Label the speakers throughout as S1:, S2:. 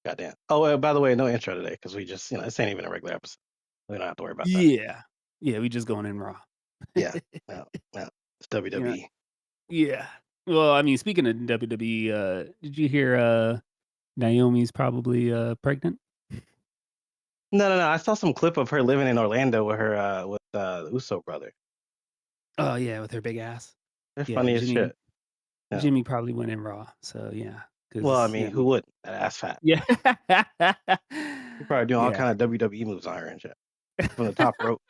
S1: Goddamn. Oh, by the way, no intro today because we just, this ain't even a regular episode. We don't have to worry about that.
S2: Yeah. Yeah, we just going in raw.
S1: Yeah. No, no. It's
S2: Yeah.
S1: WWE.
S2: Yeah. Well, I mean, speaking of WWE, did you hear, Naomi's probably, pregnant?
S1: No, no, no. I saw some clip of her living in Orlando with her with the Uso brother.
S2: Oh, yeah, with her big ass.
S1: They're
S2: Yeah,
S1: funny as shit. Yeah.
S2: Jimmy probably went in raw, so yeah,
S1: Well, I
S2: because
S1: mean, who wouldn't? That ass fat.
S2: yeah.
S1: He probably doing all
S2: Yeah.
S1: kind of WWE moves on her and shit from the top rope.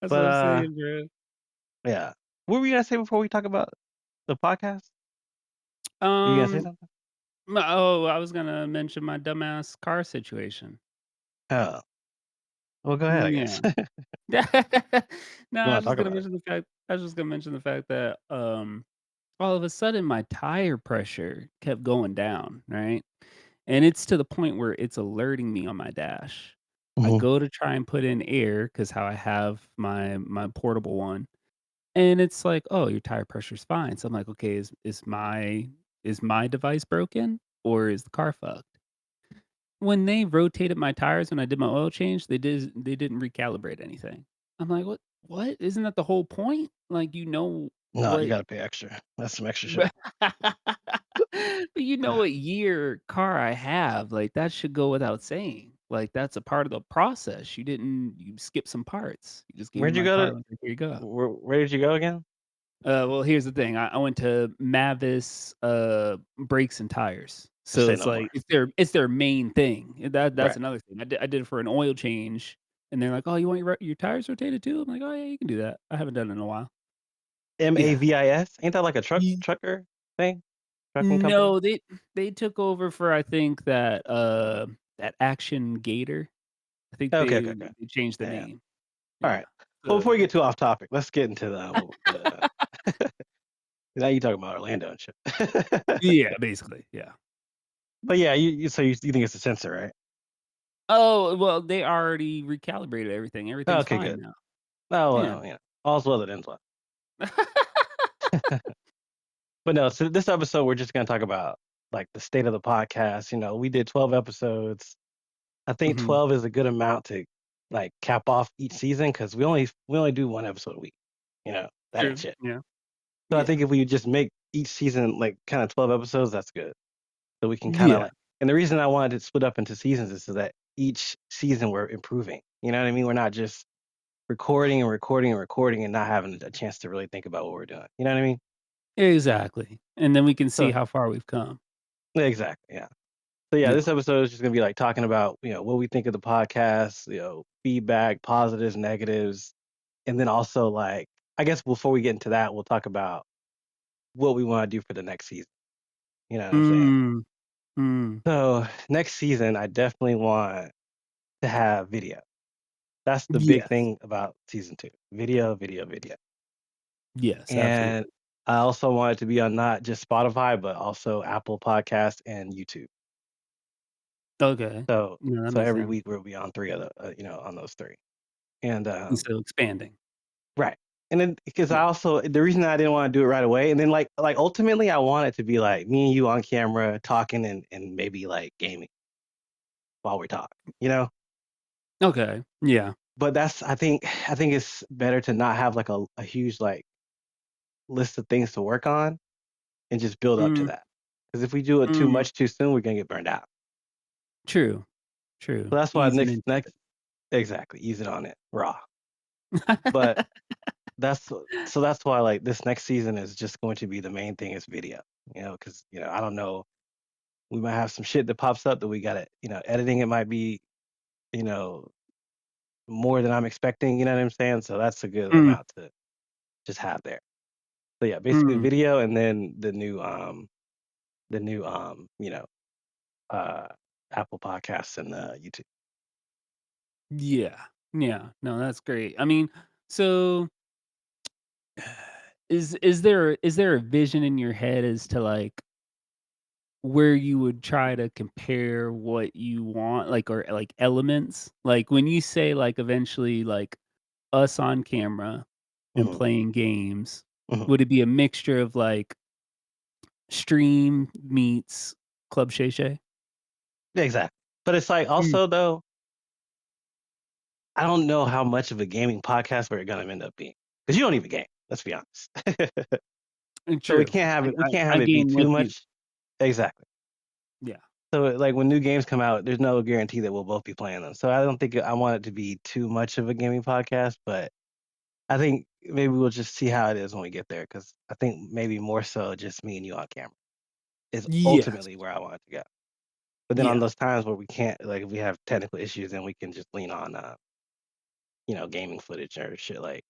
S2: That's
S1: But
S2: what I'm saying, bro.
S1: yeah. What were you gonna say before we talk about the podcast? Were you gonna say
S2: Um,
S1: something?
S2: I was gonna mention my dumbass car situation.
S1: Oh, well, go ahead, I guess.
S2: Yeah. No,
S1: You want to talk about it?
S2: I was just gonna mention the fact that, all of a sudden my tire pressure kept going down, right? And it's to the point where it's alerting me on my dash. I
S1: Hmm.
S2: go to try and put in air because how I have my portable one, and it's like, "Oh, your tire pressure's fine." So I'm like, "Okay, is my device broken or is the car fucked?" When they rotated my tires when I did my oil change, they didn't recalibrate anything. I'm like, "What? Isn't that the whole point?" Like,
S1: No, you
S2: what
S1: gotta pay extra. That's some extra shit.
S2: but you know what year car I have, like, that should go without saying. Like, that's a part of the process. You skipped some parts. You just gave me
S1: Where'd you
S2: my
S1: go
S2: car,
S1: to?
S2: like, "Here you go."
S1: Where did you go again?
S2: Well, here's the thing. I went to Mavis, Brakes and Tires. So
S1: Say
S2: it's
S1: no more.
S2: like it's their main thing. That's
S1: Right.
S2: another thing. I did it for an oil change, and they're like, "Oh, you want your tires rotated too?" I'm like, "Oh, yeah, you can do that." I haven't done it in a while. Yeah.
S1: Mavis? Ain't that like a
S2: Ye
S1: trucker thing? Trucking company?
S2: No, they took over for, I think, that Action Gator. I think
S1: Okay, okay, okay.
S2: they changed the
S1: Yeah.
S2: name.
S1: All
S2: Yeah.
S1: right. Well, before we
S2: So
S1: get too off topic, let's get into the now you talking about Orlando and shit.
S2: yeah, basically, yeah.
S1: But yeah, you think it's a sensor, right?
S2: Oh, well, they already recalibrated everything. Everything's
S1: Okay,
S2: fine
S1: good.
S2: now.
S1: Oh,
S2: Yeah.
S1: well, all's well that ends well. But no, so this episode we're just gonna talk about like the state of the podcast. We did 12 episodes. I think
S2: Mhm.
S1: 12 is a good amount to like cap off each season because we only do one episode a week. That ain't
S2: True.
S1: shit.
S2: Yeah.
S1: So I
S2: Yeah.
S1: think if we just make each season like kind of 12 episodes, that's good. So we can kind of
S2: Yeah.
S1: like, and the reason I wanted to split up into seasons is so that each season we're improving. You know what I mean? We're not just recording and recording and recording and not having a chance to really think about what we're doing. You know what I mean?
S2: Exactly. And then we can see
S1: So
S2: how far we've come.
S1: exactly, yeah. So yeah,
S2: Yeah.
S1: this episode is just gonna be like talking about what we think of the podcast, feedback, positives, negatives, and then also like I guess before we get into that, we'll talk about what we want to do for the next season. You know what I'm saying?
S2: Mm. Mm.
S1: So next season, I definitely want to have video. That's the big
S2: Yes.
S1: thing about season 2. Video, video, video.
S2: Yes,
S1: And
S2: absolutely.
S1: I also want it to be on not just Spotify, but also Apple Podcast and YouTube.
S2: Okay.
S1: So
S2: No, that
S1: so
S2: makes
S1: every
S2: sense.
S1: week we'll be on 3 of the on those 3. And
S2: And so expanding.
S1: right. And then because I
S2: Yeah.
S1: also the reason I didn't want to do it right away, and then like ultimately I want it to be like me and you on camera talking and maybe like gaming while we talk, you know?
S2: Okay. Yeah.
S1: But I think it's better to not have like a huge like list of things to work on and just build up to
S2: Mm.
S1: that. Because if we do it too
S2: Mm.
S1: much too soon, we're gonna get burned out.
S2: True. True.
S1: So that's why
S2: Easing
S1: next
S2: into
S1: next exactly, ease it on it, raw. But that's so that's why like this next season is just going to be the main thing is video. Because I don't know, we might have some shit that pops up that we gotta, editing it might be, you know, more than I'm expecting, you know what I'm saying? So that's a good
S2: Mm.
S1: amount to just have there. So yeah, basically
S2: Mm.
S1: video and then the new uh Apple Podcasts and YouTube.
S2: Yeah. Yeah. No, that's great. I mean, so is there a vision in your head as to like where you would try to compare what you want, like, or, like, elements? Like, when you say, like, eventually, like, us on camera and
S1: Hmm.
S2: playing games,
S1: Hmm.
S2: would it be a mixture of, like, stream meets Club Shay Shay?
S1: exactly. But it's like
S2: Mm,
S1: also though, I don't know how much of a gaming podcast we're gonna end up being because you don't even game. Let's be honest. So we
S2: true.
S1: can't have
S2: I
S1: it. We
S2: I
S1: can't
S2: I
S1: have it be
S2: game
S1: too
S2: with you.
S1: much. Exactly.
S2: Yeah.
S1: So like when new games come out, there's no guarantee that we'll both be playing them. So I don't think I want it to be too much of a gaming podcast, but I think maybe we'll just see how it is when we get there because I think maybe more so just me and you on camera is
S2: Yes.
S1: ultimately where I want it to go. But then on
S2: Yeah.
S1: those times where we can't, like if we have technical issues, then we can just lean on, gaming footage or shit like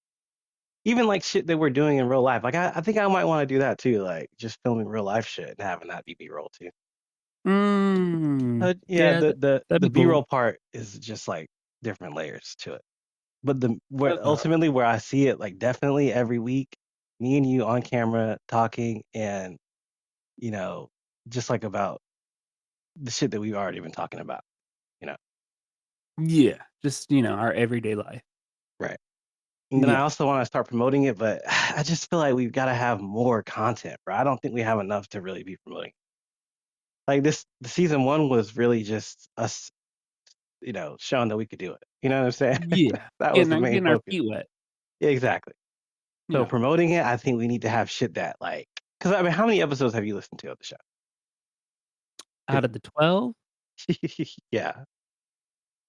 S1: even like shit that we're doing in real life. Like I think I might want to do that too, like just filming real life shit and having that be B-roll too. Yeah,
S2: Yeah, that'd
S1: the
S2: be cool.
S1: B-roll part is just like different layers to it. But the where
S2: Uh,
S1: ultimately where I see it like definitely every week, me and you on camera talking and you know, just like about the shit that we've already been talking about, you know.
S2: yeah, just, our everyday life.
S1: Right. And then I
S2: Yeah.
S1: also want to start promoting it, but I just feel like we've got to have more content, bro. I don't think we have enough to really be promoting. Like the season one was really just us, showing that we could do it. You know what I'm saying?
S2: Yeah.
S1: That was
S2: Getting
S1: the
S2: our
S1: main
S2: getting our
S1: focus.
S2: feet wet.
S1: Yeah, exactly. So
S2: Yeah.
S1: promoting it, I think we need to have shit that like, because I mean, how many episodes have you listened to of the show?
S2: Out of the 12,
S1: Yeah,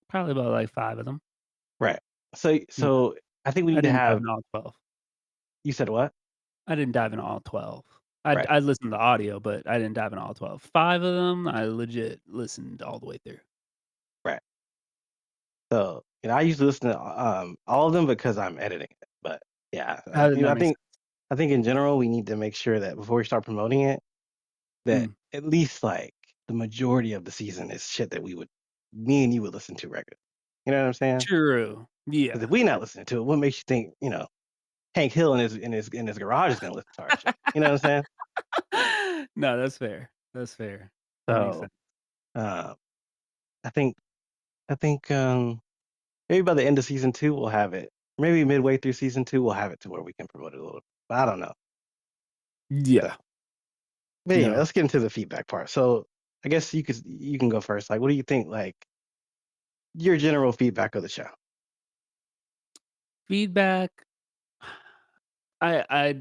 S2: probably about, like, 5 of them.
S1: right. So
S2: Yeah.
S1: so I think we
S2: I
S1: need to
S2: didn't dive
S1: have.
S2: in all 12.
S1: You said what?
S2: I didn't dive in all 12. I
S1: Right.
S2: I listened to the audio, but I didn't dive in all 12. 5 of them, I legit listened all the way through.
S1: Right. So I usually listen to all of them because I'm editing it. But yeah,
S2: That
S1: I
S2: makes
S1: think
S2: sense.
S1: in general we need to make sure that before we start promoting it, that
S2: Mm.
S1: at least like the majority of the season is shit that me and you would listen to regularly. You know what I'm saying?
S2: True.
S1: Because if
S2: Yeah.
S1: we not listening to it, what makes you think Hank Hill in his garage is gonna listen to our shit? You know what I'm saying?
S2: No, that's fair. That's fair. That makes
S1: So
S2: sense.
S1: uh, I think maybe by the end of season two we'll have it. Maybe midway through season two we'll have it to where we can promote it a little. But I don't know. So,
S2: Yeah.
S1: but anyway,
S2: No.
S1: let's get into the feedback part. So I guess you can go first. Like, what do you think? Like your general feedback of the show?
S2: Feedback, I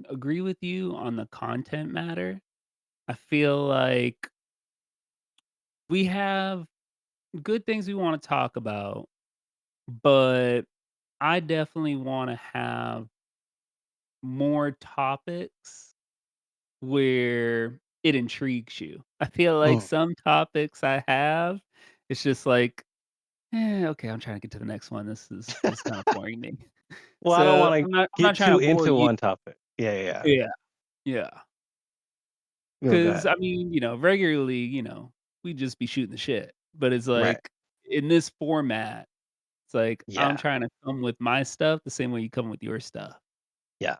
S2: agree with you on the content matter. I feel like we have good things we wanna talk about, but I definitely wanna have more topics where it intrigues you. I feel like
S1: Mm.
S2: some topics I have, it's just like, okay, I'm trying to get to the next one. This is kinda boring me."
S1: Well, I don't
S2: So,
S1: want to
S2: I'm not
S1: get
S2: trying
S1: too
S2: to bore
S1: into
S2: you.
S1: one topic. Yeah, yeah, yeah.
S2: Yeah, yeah.
S1: Go
S2: 'Cause,
S1: ahead.
S2: I mean, regularly, we just be shooting the shit, but it's
S1: Right.
S2: like, in this format, it's like, I'm
S1: Yeah.
S2: trying to come with my stuff the same way you come with your stuff.
S1: Yeah.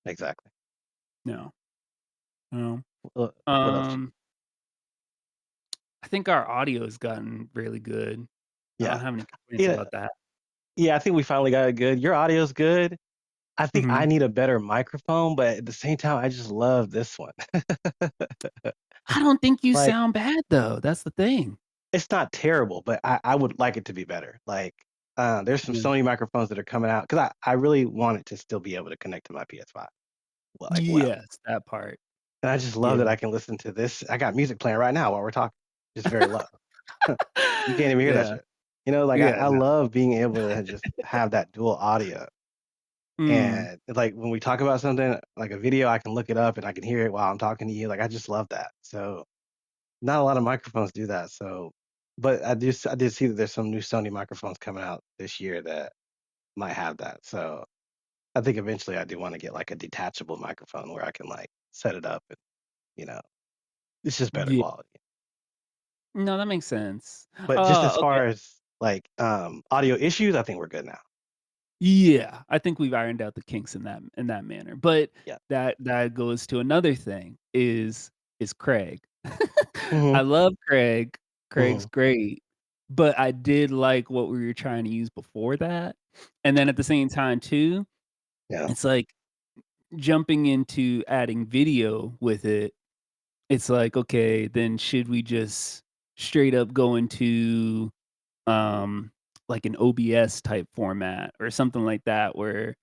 S1: Exactly.
S2: No, no.
S1: What else?
S2: Um, I think our audio has gotten really good. I don't
S1: Yeah.
S2: have any complaints
S1: Yeah.
S2: about that.
S1: Yeah. I think we finally got it good. Your audio's good. I think I
S2: Mhm.
S1: need a better microphone, but at the same time, I just love this one.
S2: I don't think you
S1: Like,
S2: sound bad, though, that's the thing.
S1: it's not terrible, but I would like it to be better. Like, there's some
S2: Yeah.
S1: Sony microphones that are coming out because I really want it to still be able to connect to my PS5. Well,
S2: Yes, that part.
S1: and I just love
S2: Yeah.
S1: that I can listen to this. I got music playing right now while we're talking, just very low. You can't even hear that
S2: Yeah.
S1: shit. Like
S2: Yeah,
S1: I
S2: no.
S1: love being able to just have that dual audio.
S2: Mm.
S1: And like when we talk about something like a video, I can look it up and I can hear it while I'm talking to you. Like I just love that. So not a lot of microphones do that. So, but I did see that there's some new Sony microphones coming out this year that might have that. So I think eventually I do want to get like a detachable microphone where I can like set it up and you know it's just better
S2: Yeah.
S1: quality.
S2: No, that makes sense.
S1: But just as
S2: Okay.
S1: far as like audio issues, I think we're good now.
S2: Yeah, I think we've ironed out the kinks in that manner, but
S1: Yeah.
S2: that goes to another thing is Craig.
S1: Hmm.
S2: I love Craig. Craig's
S1: Hmm.
S2: great, but I did like what we were trying to use before that, and then at the same time too,
S1: Yeah.
S2: it's like jumping into adding video with it, it's like, okay, then should we just straight up go into, um, like an OBS type format or something like that where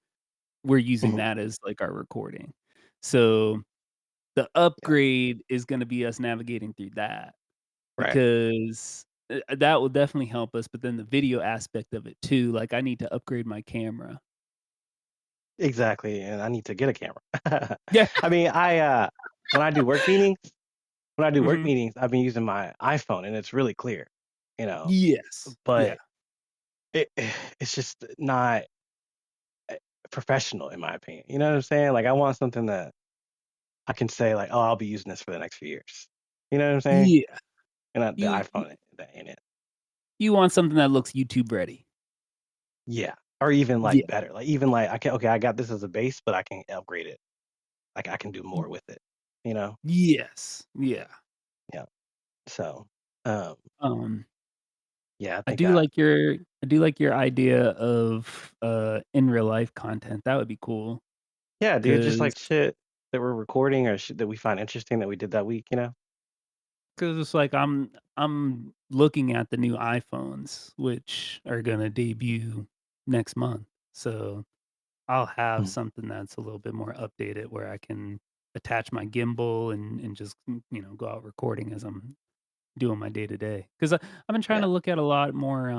S2: we're using
S1: Mhm.
S2: that as, like, our recording. So, the
S1: Yeah.
S2: upgrade is gonna be us navigating through that
S1: Right.
S2: because, that will definitely help us, but then the video aspect of it too, like, I need to upgrade my camera.
S1: Exactly, and I need to get a camera.
S2: Yeah.
S1: I mean, when I do work meetings when I do work
S2: Mhm.
S1: meetings, I've been using my iPhone, and it's really clear, you know,
S2: Yes. Yeah.
S1: but it it's just not, eh, professional in my opinion, you know what I'm saying? Like, I want something that I can say, like, "Oh, I'll be using this for the next few years." You know what I'm saying?
S2: Yeah.
S1: And not the
S2: You
S1: iPhone that ain't it.
S2: you want something that looks YouTube ready.
S1: Yeah, or even,
S2: Yeah.
S1: like, better, like, even, like, okay, I got this as a base, but I can upgrade it. Like, I can do
S2: Y
S1: more with it, you know?
S2: yes. Yeah.
S1: Yeah, so, um,
S2: Um,
S1: yeah, I
S2: I
S1: think,
S2: do like your I do like your idea of, in real life content, that would be cool
S1: yeah, dude, just,
S2: because
S1: like, shit that we're recording or shit that we find interesting that we did that week, you know?
S2: 'cause it's like I'm looking at the new iPhones, which are gonna debut next month, so I'll have
S1: Mhm,
S2: something that's a little bit more updated where I can attach my gimbal and just, go out recording as I'm doing my day to day. 'Cause I've been trying
S1: yeah,
S2: to look at a lot more,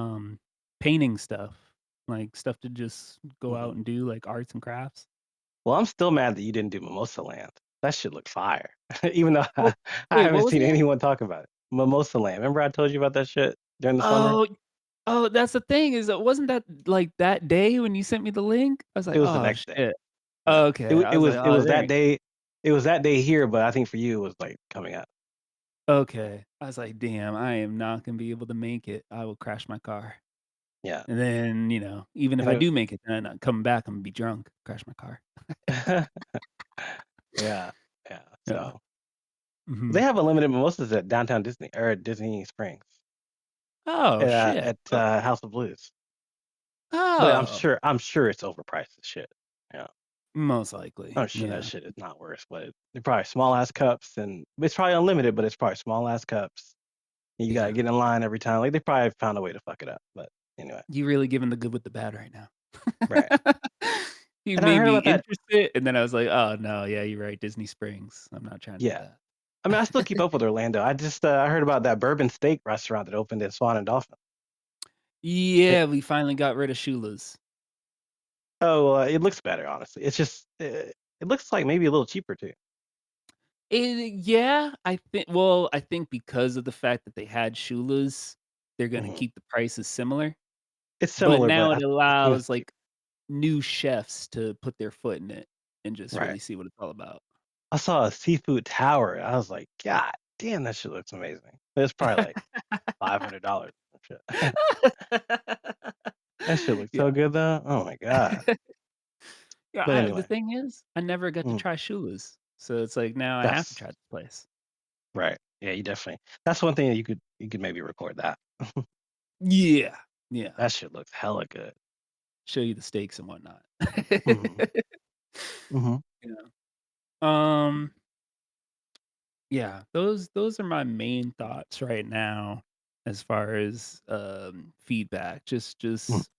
S2: painting stuff, like stuff to just go
S1: mhm.
S2: out and do, like arts and crafts.
S1: Well, I'm still mad that you didn't do Mimosa Land. That shit looked fire, even though
S2: Well,
S1: I
S2: wait, what
S1: haven't
S2: was
S1: seen
S2: it?
S1: anyone talk about it. Mimosa Land, remember I told you about that shit during the summer?
S2: Oh, oh, that's the thing is wasn't that, like, that day when you sent me the link? I was
S1: It
S2: like,
S1: was the
S2: "Oh,
S1: next day.
S2: shit."
S1: Yeah.
S2: Okay. I was like,
S1: It
S2: "Oh,
S1: was
S2: there
S1: that
S2: ain't."
S1: day here, but I think for you, it was, like, coming up.
S2: Okay. I was like, "Damn, I am not gonna be able to make it. I will crash my car."
S1: Yeah,
S2: And then, even if
S1: and
S2: I
S1: it
S2: do make it, then I'm coming back, I'm gonna be drunk, crash my car.
S1: yeah, yeah,
S2: Yeah.
S1: so they
S2: Mhm.
S1: have unlimited mimosas at Downtown Disney or at Disney Springs,
S2: Oh, shit.
S1: at, House of Blues, but
S2: Oh,
S1: I'm sure it's overpriced as shit. Yeah,
S2: most likely,
S1: I'm sure that
S2: yeah.
S1: shit is not worth what they're probably small ass cups, and it's probably unlimited, but it's probably small ass cups, and you gotta
S2: Yeah.
S1: get in line every time, like, they probably found a way to fuck it up, but anyway.
S2: You really giving the good with the bad right now.
S1: Right,
S2: You
S1: and I
S2: made
S1: heard
S2: me
S1: about that.
S2: interested, and then I was like, "Oh, no, yeah, you're right, Disney Springs. I'm not trying to do
S1: Yeah.
S2: that."
S1: I mean, I still keep up with Orlando. I just, I heard about that bourbon steak restaurant that opened in Swan and Dolphin. It
S2: Yeah, we finally got rid of Shula's.
S1: oh, it looks better, honestly. It's just, it looks like maybe a little cheaper too.
S2: Yeah, I think because of the fact that they had Shula's, they're gonna
S1: Mhm.
S2: keep the prices similar,
S1: It's
S2: but
S1: similar,
S2: now
S1: but
S2: it
S1: I think it's
S2: allows,
S1: cheap.
S2: like, new chefs to put their foot in it and just
S1: Right.
S2: really see what it's all about.
S1: I saw a seafood tower. I was like, God damn, that shit looks amazing. It's probably like $500 shit. That shit looks
S2: Yeah.
S1: so good though. Oh my god.
S2: Yeah,
S1: But
S2: the
S1: anyway,
S2: thing is, I never got to
S1: mm,
S2: try Shula's, so it's like now I have to
S1: that's
S2: try this place.
S1: right. Yeah, you definitely. That's one thing that you could maybe record that.
S2: Yeah. Yeah.
S1: That shit looks hella good.
S2: Show you the steaks and whatnot.
S1: Mhm. Mhm.
S2: Yeah. Um, yeah, those are my main thoughts right now as far as, feedback.
S1: Mhm.
S2: Just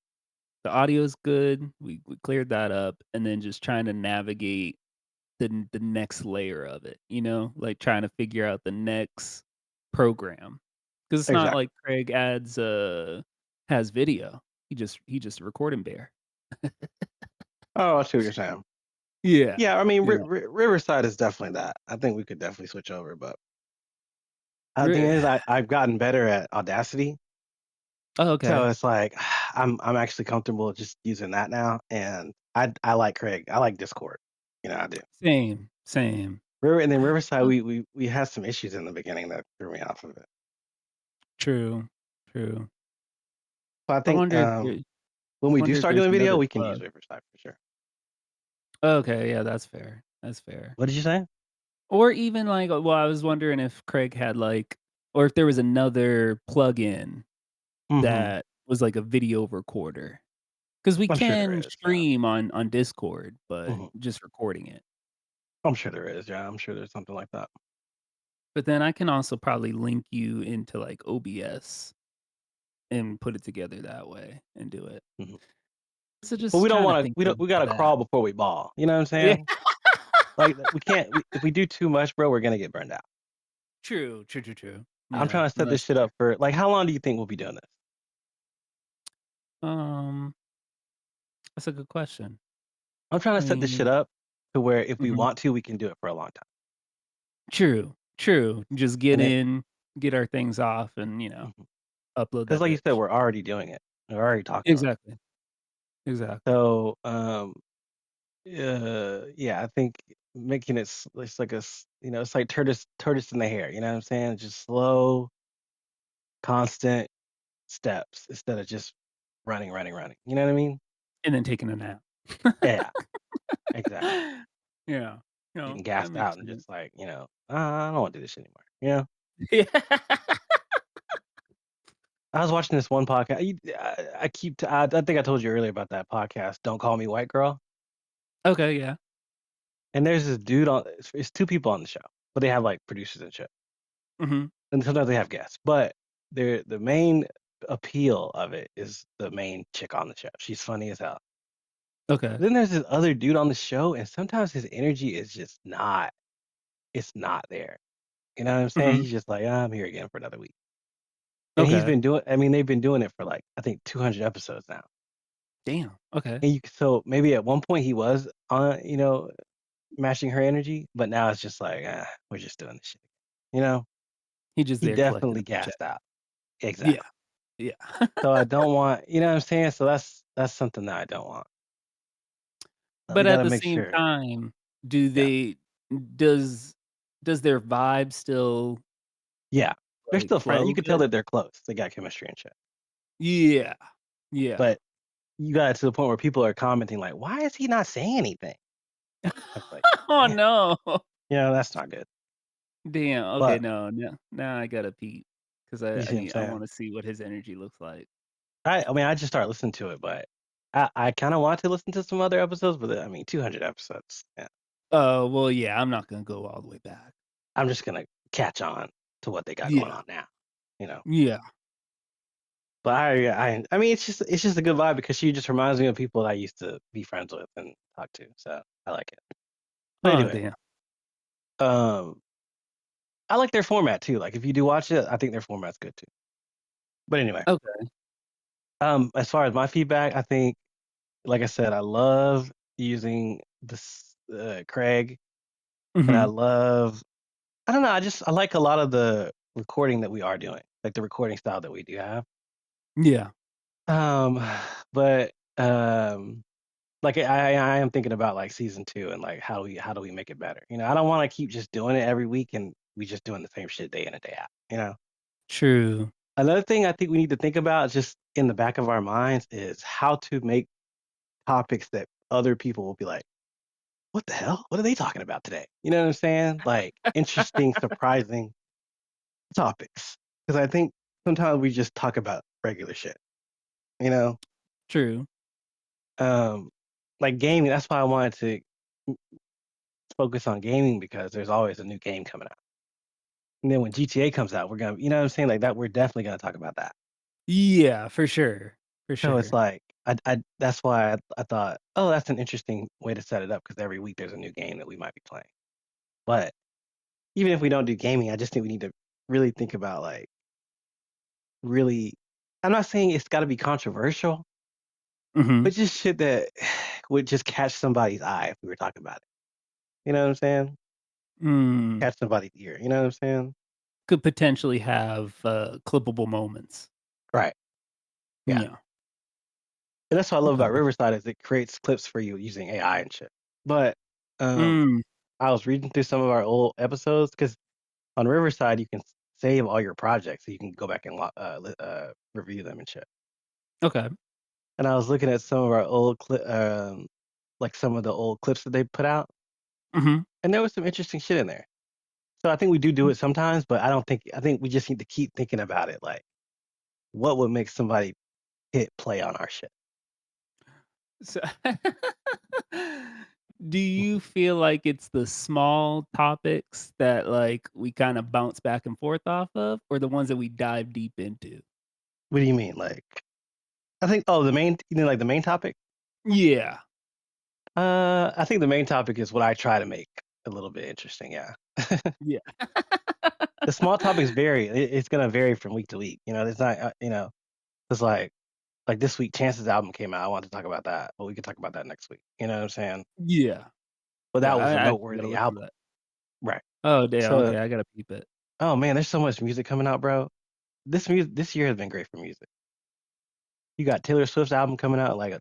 S2: the audio's good, we cleared that up, and then just trying to navigate the next layer of it, like trying to figure out the next program. 'Cause it's not
S1: Exactly.
S2: like Craig has video. He just a recording bear.
S1: Oh, I see what you're saying.
S2: Yeah.
S1: Yeah, I mean,
S2: Yeah.
S1: Riverside is definitely that. I think we could definitely switch over, but the thing
S2: Re
S1: is, I've gotten better at Audacity,
S2: Oh,
S1: so
S2: okay.
S1: it's like I'm actually comfortable just using that now, and I like Craig. I like Discord. You know, I do.
S2: Same, same.
S1: River and then Riverside,
S2: Uh,
S1: we had some issues in the beginning that threw me off of it.
S2: true, true.
S1: But I
S2: I
S1: think
S2: wonder if there
S1: when we do
S2: wonder if
S1: start
S2: there's
S1: doing video,
S2: another
S1: we can use
S2: plug.
S1: Riverside for sure.
S2: Okay, yeah, that's fair, that's fair.
S1: What did you say?
S2: Or even, like, I was wondering if Craig had, like or if there was another plugin
S1: Hmm.
S2: that was like a video recorder, because we
S1: I'm sure there
S2: can
S1: is. Yeah.
S2: stream on Discord, but
S1: Hmm.
S2: just recording it.
S1: I'm sure there is. Yeah, I'm sure there's something like that.
S2: But then I can also probably link you into, like, OBS and put it together that way and do it.
S1: Mhm.
S2: So
S1: But we
S2: just
S1: don't
S2: trying to
S1: wanna
S2: think
S1: we don't
S2: of
S1: we gotta
S2: that.
S1: crawl before we ball, you know what I'm
S2: Yeah.
S1: saying? Like, we can't we if we do too much, bro, we're gonna get burned out.
S2: True, true, true, true.
S1: I'm
S2: Yeah,
S1: trying to
S2: no,
S1: set this
S2: that's
S1: shit
S2: fair.
S1: up for like, how long do you think we'll be doing this?
S2: Um, that's a good question.
S1: I'm trying
S2: I
S1: to set this shit
S2: mean
S1: up to where if we
S2: mhm.
S1: want to, we can do it for a long time.
S2: True, true. Just get
S1: And it
S2: in, get our things off, and,
S1: mhm.
S2: upload
S1: 'Cause
S2: that
S1: like you said,
S2: bitch.
S1: we're already doing it. We're already talking about it.
S2: Exactly, exactly.
S1: So, yeah, I think making it it's like it's like tortoise in the hare, you know what I'm saying? Just slow, constant steps instead of just running, running, running. You know what I mean?
S2: And then taking a nap.
S1: Yeah, exactly.
S2: Yeah,
S1: Getting
S2: that
S1: gassed
S2: makes
S1: out and
S2: sense.
S1: just like, I don't want to do this anymore. You know?
S2: Yeah.
S1: I was watching this one podcast. I keep. I think I told you earlier about that podcast. Don't call me white girl.
S2: Okay, yeah.
S1: And there's this dude on. It's two people on the show, but they have like producers and shit,
S2: Mhm.
S1: and sometimes they have guests. But the main appeal of it is the main chick on the show. She's funny as hell.
S2: Okay.
S1: Then there's this other dude on the show, and sometimes his energy is just not. It's not there. You know what I'm saying?
S2: Mhm.
S1: He's just like, I'm here again for another week. And he's
S2: Okay.
S1: been doing. I mean, they've been doing it for like I think 200 episodes now.
S2: Damn, okay.
S1: And so maybe at one point he was on, matching her energy, but now it's just like, we're just doing this shit. You know,
S2: He just
S1: he
S2: there collecting
S1: definitely
S2: a paycheck.
S1: gassed out.
S2: Yeah,
S1: Exactly.
S2: yeah.
S1: So I don't want, you know what I'm saying? So that's something that I don't want. So we
S2: But
S1: got
S2: at
S1: to
S2: the
S1: make
S2: same
S1: sure.
S2: time, do
S1: Yeah.
S2: they does does their vibe still,
S1: Yeah. They're
S2: like,
S1: still friends. You
S2: flow
S1: can tell
S2: good?
S1: that they're close. They got chemistry and shit.
S2: Yeah. Yeah.
S1: But you got to the point where people are commenting like, why is he not saying anything? I was like,
S2: Oh,
S1: damn,
S2: no.
S1: that's not good.
S2: Damn, okay,
S1: But
S2: no, now I gotta peep because
S1: you see what I'm
S2: I
S1: saying?
S2: wanna see what his energy looks like.
S1: I mean, I just started listening to it, but I kind of want to listen to some other episodes, but I mean, 200 episodes. Yeah,
S2: Oh, well, yeah, I'm not gonna go all the way back.
S1: I'm just gonna catch on to what they got going
S2: Yeah.
S1: on now, you know.
S2: Yeah.
S1: But I mean, it's just a good vibe because she just reminds me of people that I used to be friends with and talk to, so I like it. But
S2: Oh,
S1: anyway,
S2: damn.
S1: um, I like their format too. Like if you do watch it, I think their format's good too. But anyway,
S2: Okay.
S1: as far as my feedback, I think, like I said, I love using this Craig, and I
S2: Mhm.
S1: love I don't know, I like a lot of the recording that we are doing, like the recording style that we do have.
S2: Yeah.
S1: Um, but, like, I am thinking about, like, season 2 and, like, how do we make it better? I don't wanna keep just doing it every week and we just doing the same shit day in and day out, you know?
S2: True.
S1: Another thing I think we need to think about just in the back of our minds is how to make topics that other people will be like, "What the hell? What are they talking about today?" You know what I'm saying? Like, interesting, surprising topics, because I think sometimes we just talk about regular shit, you know?
S2: True.
S1: Um, like gaming, that's why I wanted to m focus on gaming because there's always a new game coming out. And then when GTA comes out, we're gonna you know what I'm saying? Like that we're definitely gonna talk about that.
S2: Yeah, for sure. For
S1: So it's
S2: sure.
S1: like, I that's why I thought, "Oh, that's an interesting way to set it up because every week there's a new game that we might be playing." But even if we don't do gaming, I just think we need to really think about, like, really I'm not saying it's gotta be controversial,
S2: Mhm.
S1: but just shit that would just catch somebody's eye if we were talking about it. You know what I'm saying?
S2: Mm.
S1: Catch somebody's ear, you know what I'm saying?
S2: Could potentially have, clippable moments.
S1: Right, yeah.
S2: Yeah.
S1: And that's what I love about
S2: Okay.
S1: Riverside is it creates clips for you using AI and shit. But, um,
S2: Mm.
S1: I was reading through some of our old episodes because on Riverside, you can save all your projects so you can go back and review them and shit.
S2: Okay.
S1: And I was looking at some of our old like some of the old clips that they put out,
S2: Mhm.
S1: and there was some interesting shit in there. So I think we do it sometimes, but I think we just need to keep thinking about it, like, what would make somebody hit play on our shit?
S2: So Do
S1: Mhm.
S2: you feel like it's the small topics that, like, we kinda bounce back and forth off of, or the ones that we dive deep into?
S1: What do you mean? Like, I think the main you mean like the main topic?
S2: Yeah.
S1: I think the main topic is what I try to make a little bit interesting, yeah.
S2: Yeah.
S1: The small topics vary. It's gonna vary from week to week, it's not, it's like this week, Chance's album came out, I wanted to talk about that, but we could talk about that next week, you know what I'm saying?
S2: Yeah.
S1: But
S2: Yeah,
S1: that was a
S2: I actually gotta
S1: noteworthy
S2: look for
S1: album.
S2: that.
S1: Right.
S2: Oh, damn,
S1: So
S2: okay, I gotta peep it.
S1: oh, man, there's so much music coming out, bro. This year has been great for music. You got Taylor Swift's album coming out in, like,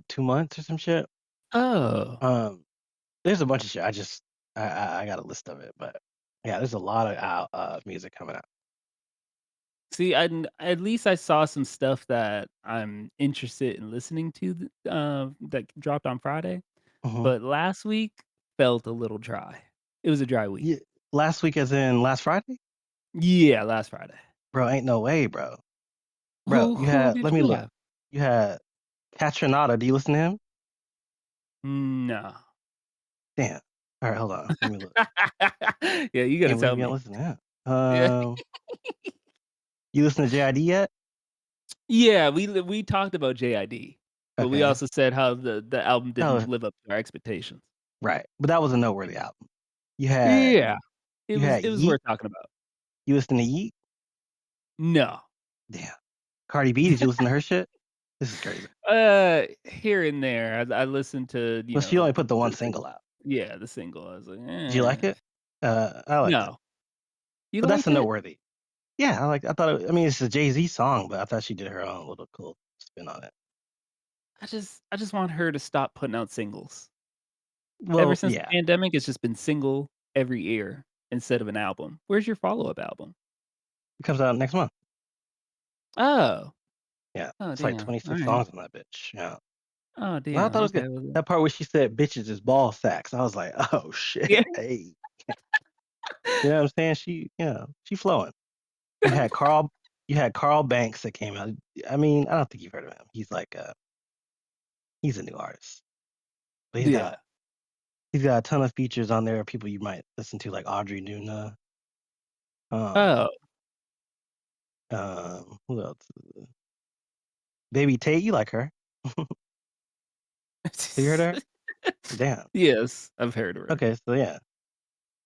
S1: 2 months or some shit.
S2: Oh.
S1: Um, there's a bunch of shit, I got a list of it, but, yeah, there's a lot of music coming out.
S2: See, at least I saw some stuff that I'm interested in listening to that dropped on Friday,
S1: Mhm.
S2: but last week felt a little dry. It was a dry week.
S1: Yeah, last week as in last Friday?
S2: Yeah, last Friday.
S1: Bro, ain't no way, bro. Bro,
S2: Who
S1: you
S2: who
S1: had
S2: did
S1: let me
S2: you
S1: look.
S2: have?
S1: You had Catronata, do you listen to him?
S2: No.
S1: Damn. Alright, hold on, let me look.
S2: Yeah, you gotta
S1: Can't
S2: tell
S1: believe you don't
S2: me.
S1: listen to him.
S2: Yeah.
S1: You listen to JID yet?
S2: Yeah, we talked about JID, but we
S1: Okay.
S2: also said how the album didn't
S1: Oh,
S2: live up to our expectations.
S1: right, but that was a noteworthy album. You had
S2: Yeah.
S1: you had
S2: It was
S1: Yeat.
S2: worth talking about.
S1: You listen to Yeat?
S2: No.
S1: Damn. Cardi B, did you listen to her shit? This is crazy.
S2: Here and there, I listened to,
S1: Well, she only put the one single out.
S2: yeah, the single. I was like,
S1: Did you like it? I liked it,
S2: No. You
S1: but that's
S2: liked
S1: a
S2: it?
S1: noteworthy. Yeah, I thought I mean, it's a Jay-Z song, but I thought she did her own little cool spin on it.
S2: I just want her to stop putting out singles. Ever
S1: Well,
S2: since the
S1: yeah,
S2: pandemic, it's just been single every year instead of an album. Where's your follow-up album?
S1: it comes out next month.
S2: Oh.
S1: Yeah,
S2: Oh,
S1: it's like
S2: damn.
S1: 26
S2: Alright.
S1: songs on that bitch, yeah.
S2: Oh,
S1: And I
S2: damn.
S1: thought it was good.
S2: Okay, well
S1: That part where she said, "Bitches is ball sacks." I was like, "Oh
S2: yeah.
S1: shit, hey." You know what I'm saying? She flowing. You had Carl you had Carl Banks that came out. I mean, I don't think you've heard of him. He's a new artist, but
S2: Yeah.
S1: he's got a ton of features on there, people you might listen to, like Audrey Nuna, um,
S2: Oh.
S1: who else? Baby Tate, you like her. Have you heard of her? Damn.
S2: Yes, I've heard of her.
S1: Okay, so yeah.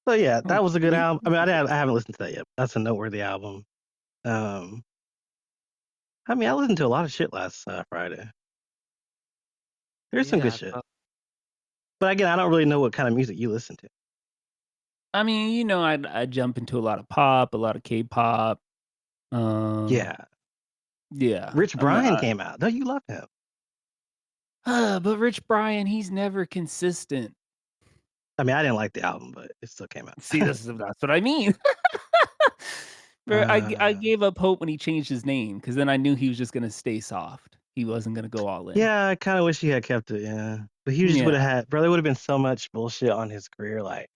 S1: So yeah,
S2: Oh,
S1: that was a good
S2: sweet.
S1: album. I mean, I haven't listened to that yet. That's a noteworthy album. Um, I mean, I listened to a lot of shit last, Friday. There's some good
S2: Yeah,
S1: shit.
S2: so
S1: But again, I don't really know what kind of music you listen to.
S2: I mean, I jump into a lot of pop, a lot of K-pop. Um,
S1: Yeah.
S2: yeah,
S1: Rich Brian came out. No, you love him.
S2: but Rich Brian, he's never consistent.
S1: I mean, I didn't like the album, but it still came
S2: See,
S1: out.
S2: that's what I mean. Bro, I
S1: Uh,
S2: gave up hope when he changed his name because then I knew he was just gonna stay soft. He wasn't gonna go all in.
S1: yeah, I kinda wish he had kept it, yeah. But he just
S2: Yeah.
S1: would've had bro, there would've been so much bullshit on his career, like,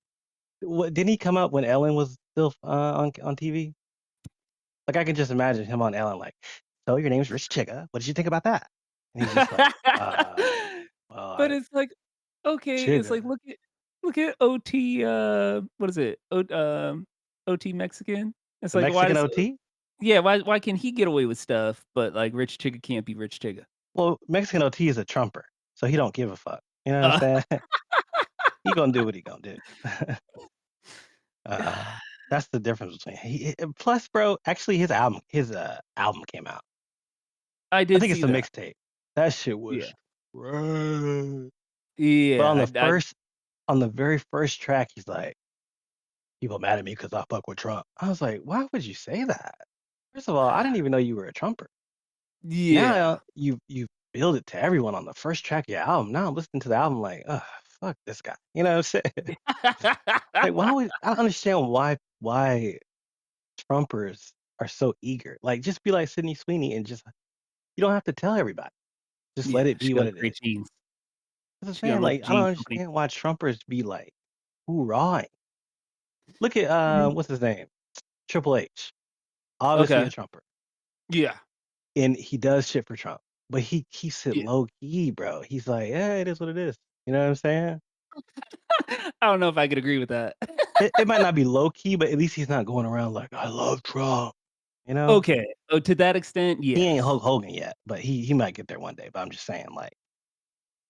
S1: what didn't he come up when Ellen was still, on TV? Like, I can just imagine him on Ellen like, "So your name's Rich Chigga. What did you think about that?" And he's just like, well,
S2: But
S1: I
S2: it's like, okay, it's like,
S1: Chigga.
S2: look at OT, what is it? OT Mexican? It's
S1: The
S2: like, why
S1: Mexican
S2: does
S1: OT?
S2: yeah, why can he get away with stuff, but, like, Rich Chigga can't be Rich Chigga?
S1: Well, Mexican OT is a trumper, so he don't give a fuck. You know what I'm
S2: Uh,
S1: saying? He gonna do what he gonna do. Uh, that's the difference between plus, bro, actually his album came out.
S2: I
S1: I
S2: did
S1: think it's
S2: see
S1: a
S2: that.
S1: mixtape. That shit was
S2: Yeah.
S1: trash. But
S2: Yeah, I
S1: on the very first track, he's like, "People mad at me because I fuck with Trump." I was like, "Why would you say that?" First of all, I didn't even know you were a Trumper. Now
S2: yeah.
S1: you build it to everyone on the first track of your album. Now I'm listening to the album like, "Ugh, fuck this guy." You know what I'm saying? Like, why would I don't understand why Trumpers are so eager. Like, just be like Sydney Sweeney and just you don't have to tell everybody. Just let
S2: Yeah,
S1: it
S2: she
S1: be what
S2: got
S1: it is.
S2: great genes.
S1: That's what
S2: She
S1: I'm
S2: got a
S1: saying.
S2: little
S1: Like, I don't
S2: gene company.
S1: understand why Trumpers be like hoorahing. Look at
S2: Mhm.
S1: what's his name? Triple H. Obviously a
S2: Okay.
S1: Trumper.
S2: Yeah.
S1: And he does shit for Trump. But he keeps it
S2: Yeah.
S1: low key, bro. He's like, yeah, it is what it is. You know what I'm saying?
S2: I don't know if I could agree with that.
S1: It might not be low key, but at least he's not going around like, "I love Trump," you know?
S2: Okay. Oh, to that extent,
S1: He ain't
S2: yes.
S1: Hulk Hogan yet, but he might get there one day, but I'm just saying, like,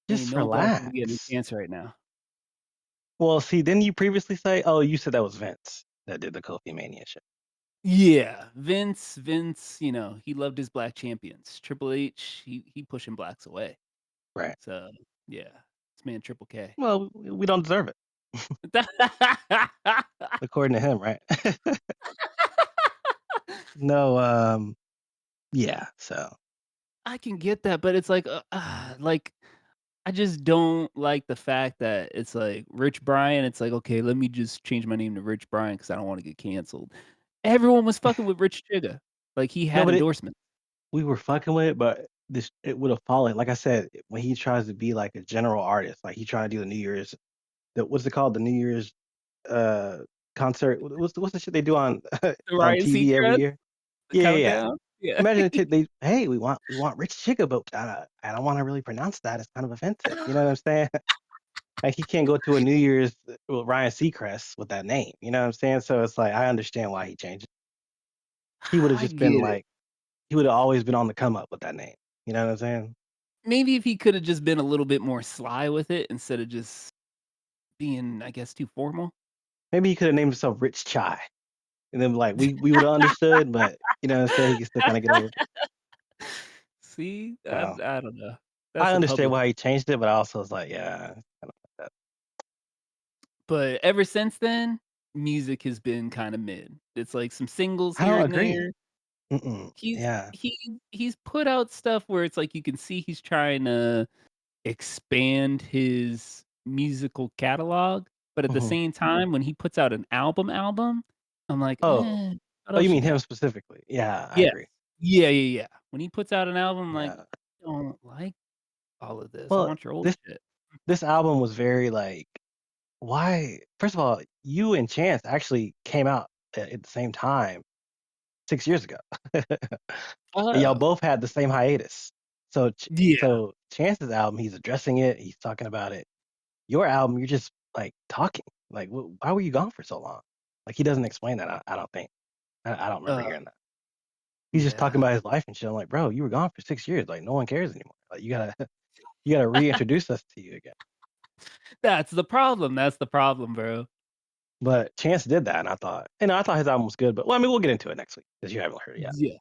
S2: Ain't
S1: just
S2: no black people getting a
S1: relax.
S2: chance right now.
S1: Well, see, didn't you previously say oh, you said that was Vince that did the Kofi Mania shit.
S2: Yeah, Vince, he loved his black champions. Triple H, he pushing blacks away.
S1: Right.
S2: So, yeah, this man Triple K.
S1: Well, we don't deserve it, according to him, right? No, yeah, so
S2: I can get that, but it's like I just don't like the fact that it's like Rich Brian, it's like, "Okay, let me just change my name to Rich Brian because I don't wanna get canceled." Everyone was fucking with Rich Chigga. Like, he
S1: no,
S2: had
S1: but
S2: endorsements.
S1: we were fucking with it, but this it would have fallen. Like I said, when he tries to be like a general artist, like he trying to do the New Year's, what's it called? The New Year's uh concert. What's the shit they do on
S2: The
S1: on
S2: Ryan
S1: TV every
S2: Seacrest,
S1: year?
S2: the
S1: Yeah, yeah, yeah.
S2: countdown? Yeah.
S1: Imagine they hey, we want Rich Chica, but I don't want to really pronounce that. It's kind of offensive. You know what I'm saying? Like he can't go to a New Year's with Ryan Seacrest with that name. You know what I'm saying? So it's like I understand why he changed it. He would have
S2: I
S1: just been
S2: get it.
S1: like he would have always been on the come up with that name. You know what I'm saying?
S2: Maybe if he coulda just been a little bit more sly with it instead of just being, I guess, too formal.
S1: Maybe he could have named himself Rich Chai, and then like we would have understood. But you know what I'm saying? He can still kind of get away with it.
S2: See? I
S1: So
S2: I don't know.
S1: I
S2: That's a
S1: understand
S2: public
S1: why he changed it, but I also was like, yeah, kind of like that.
S2: but ever since then, music has been kinda mid. It's like some singles
S1: I
S2: here
S1: don't
S2: and
S1: agree.
S2: there.
S1: Mm-mm.
S2: He's
S1: Yeah.
S2: he's put out stuff where it's like you can see he's trying to expand his musical catalog, but at the
S1: Hmm.
S2: same time, when he puts out an album, I'm like,
S1: Oh,
S2: what
S1: oh, you
S2: else you
S1: mean him
S2: got?"
S1: specifically? Yeah, I
S2: Yes.
S1: agree.
S2: Yeah, yeah, yeah. When he puts out an album, I'm like,
S1: Yeah.
S2: "I don't like all of this. I
S1: Well,
S2: want your old
S1: this
S2: shit."
S1: this album was very like why? First of all, you and Chance actually came out at the same time 6 years ago. And y'all
S2: Oh,
S1: both had the same hiatus. So
S2: yeah.
S1: so Chance's album, he's addressing it, he's talking about it. Your album, you're just like talking. Like, why were you gone for so long? Like he doesn't explain that. I don't think. I don't remember
S2: Uh,
S1: hearing that. He's just talking
S2: yeah.
S1: about his life and shit. I'm like, bro, you were gone for 6 years. Like no one cares anymore. Like you gotta reintroduce us to you again.
S2: That's the problem, bro.
S1: But Chance did that, and I thought his album was good. But well, I mean, we'll get into it next week because you haven't heard it yet.
S2: Yeah.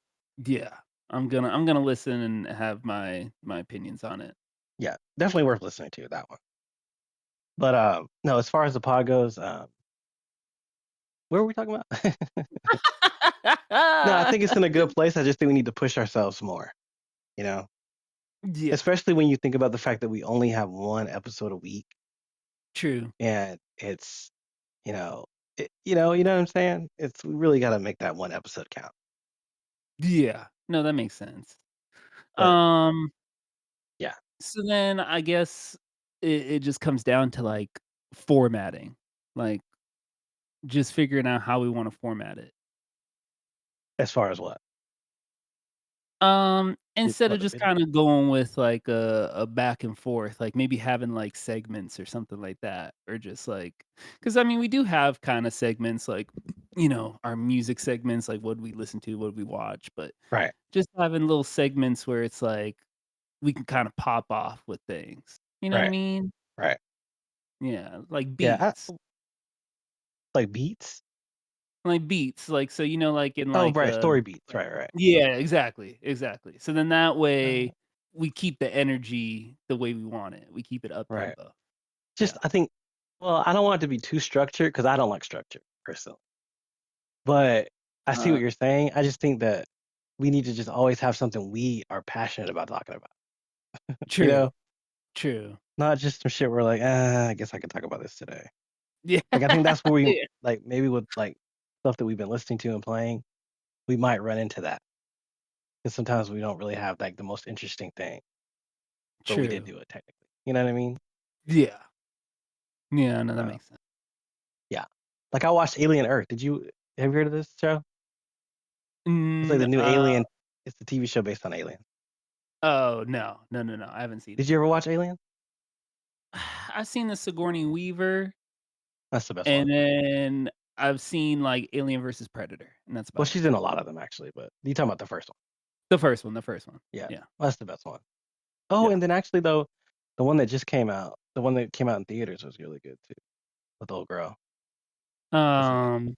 S2: Yeah. I'm gonna listen and have my opinions on it.
S1: Yeah, definitely worth listening to that one. But no, as far as the pod goes, what were we talking about? No, I think it's in a good place. I just think we need to push ourselves more. You know,
S2: Yeah.
S1: especially when you think about the fact that we only have one episode a week,
S2: True.
S1: and it's you know, you know what I'm saying. It's we really got to make that one episode count.
S2: Yeah. No, that makes sense.
S1: But
S2: Um,
S1: yeah,
S2: so then I guess it just comes down to, like, formatting, like, just figuring out how we wanna format it.
S1: as far as what
S2: Instead of
S1: the
S2: just
S1: video.
S2: kinda going with, like, a back and forth, like, maybe having, like, segments or something like that, or just, like, because I mean, we do have kinda segments, like, our music segments, like, what we listen to, what we watch, but
S1: Right,
S2: just having little segments where it's, like, we can kinda pop off with things. You know what I
S1: right,
S2: mean?
S1: right.
S2: Yeah, like
S1: Yeah,
S2: beats.
S1: like beats.
S2: Like beats, like, so, like, in,
S1: Oh,
S2: like,
S1: right, story beats. Right, right.
S2: yeah, exactly, exactly. So then that
S1: Uh,
S2: way, we keep the energy the way we want it. We keep it up
S1: right.
S2: tempo.
S1: Just
S2: Yeah.
S1: I think. Well, I don't want it to be too structured because I don't like structure personally. But I see what
S2: Uh,
S1: you're saying. I just think that we need to just always have something we are passionate about talking about. You
S2: true,
S1: know,
S2: true.
S1: not just some shit where like, I guess I could talk about this today.
S2: Yeah.
S1: Like I think that's where we
S2: Yeah,
S1: like maybe with like stuff that we've been listening to and playing, we might run into that because sometimes we don't really have like the most interesting thing, but we did
S2: true.
S1: do it technically. You know what I mean?
S2: Yeah. Yeah, no, that
S1: Uh,
S2: makes sense.
S1: yeah. Like I watched Alien Earth. Have you heard of this show? It's like
S2: Mm,
S1: the new Alien. It's the TV show based on Alien.
S2: oh, no, no, no, no, I haven't seen
S1: Did
S2: it.
S1: you ever watch Alien?
S2: I've seen the Sigourney Weaver,
S1: That's the best one.
S2: and then I've seen, like, Alien versus Predator, and that's
S1: Well,
S2: about it.
S1: she's in a lot of them actually, but you talking about the first one?
S2: The first one.
S1: Yeah,
S2: Yeah,
S1: that's the best one. Oh,
S2: yeah.
S1: and then actually though, the one that just came out, the one that came out in theaters was really good too, with the old girl. What's her name?
S2: Um,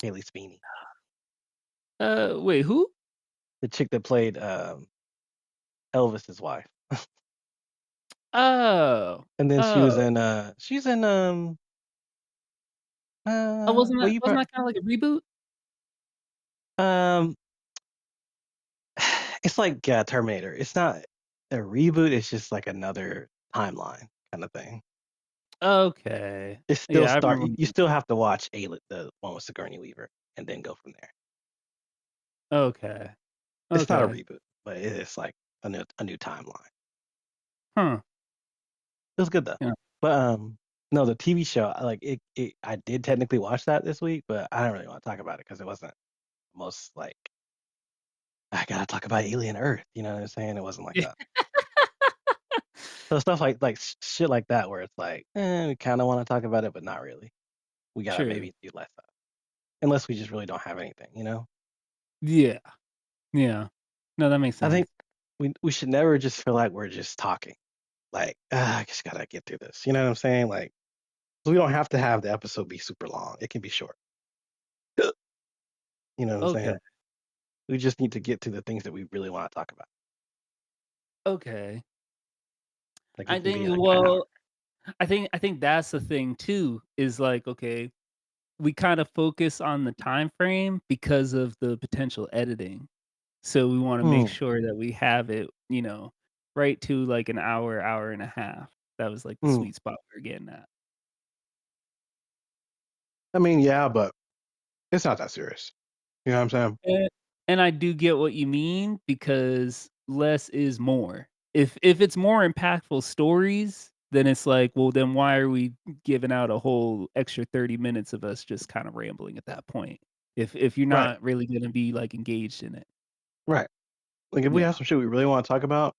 S1: Haley Sweeney,
S2: wait, who?
S1: the chick that played Elvis's wife.
S2: Oh,
S1: And then she was
S2: oh.
S1: in she's in
S2: Oh,
S1: well you
S2: wasn't
S1: probably
S2: that kinda like a reboot?
S1: um it's like Terminator. It's not a reboot. It's just like another timeline kind of thing.
S2: Okay.
S1: It's still
S2: Yeah, I
S1: start.
S2: remember
S1: You still have to watch the one with Sigourney Weaver, and then go from there.
S2: okay,
S1: It's not a
S2: okay.
S1: reboot, but it is like a new timeline.
S2: Huh,
S1: It was good though.
S2: yeah.
S1: But no, the TV show, like it. I did technically watch that this week, but I don't really want to talk about it because it wasn't most like I gotta talk about Alien Earth. You know what I'm saying? It wasn't like that. So stuff like shit like that where it's like, we kind of want to talk about it, but not really. We gotta
S2: True.
S1: maybe do less of, unless we just really don't have anything.
S2: Yeah, yeah. No, that makes
S1: I
S2: sense.
S1: think we should never just feel like we're just talking. Like, I just gotta get through this. You know what I'm saying? Like, we don't have to have the episode be super long. It can be short. You know what I'm
S2: Okay,
S1: saying? We just need to get to the things that we really want to talk about.
S2: okay.
S1: Like,
S2: I
S1: it can
S2: think
S1: be like an hour.
S2: well, I think that's the thing too, is like, okay, we kind of focus on the time frame because of the potential editing. So we wanna make
S1: Mm,
S2: sure that we have it, right to like an hour, hour and a half. That was like the
S1: mm.
S2: sweet spot we were getting at.
S1: I mean, yeah, but it's not that serious. You know what I'm saying?
S2: And and I do get what you mean because less is more. If it's more impactful stories, then it's like, well, then why are we giving out a whole extra 30 minutes of us just kind of rambling at that point? If you're
S1: Right,
S2: not really gonna be, like, engaged in it.
S1: right. Like, if we have
S2: Yeah.
S1: some shit we really want to talk about,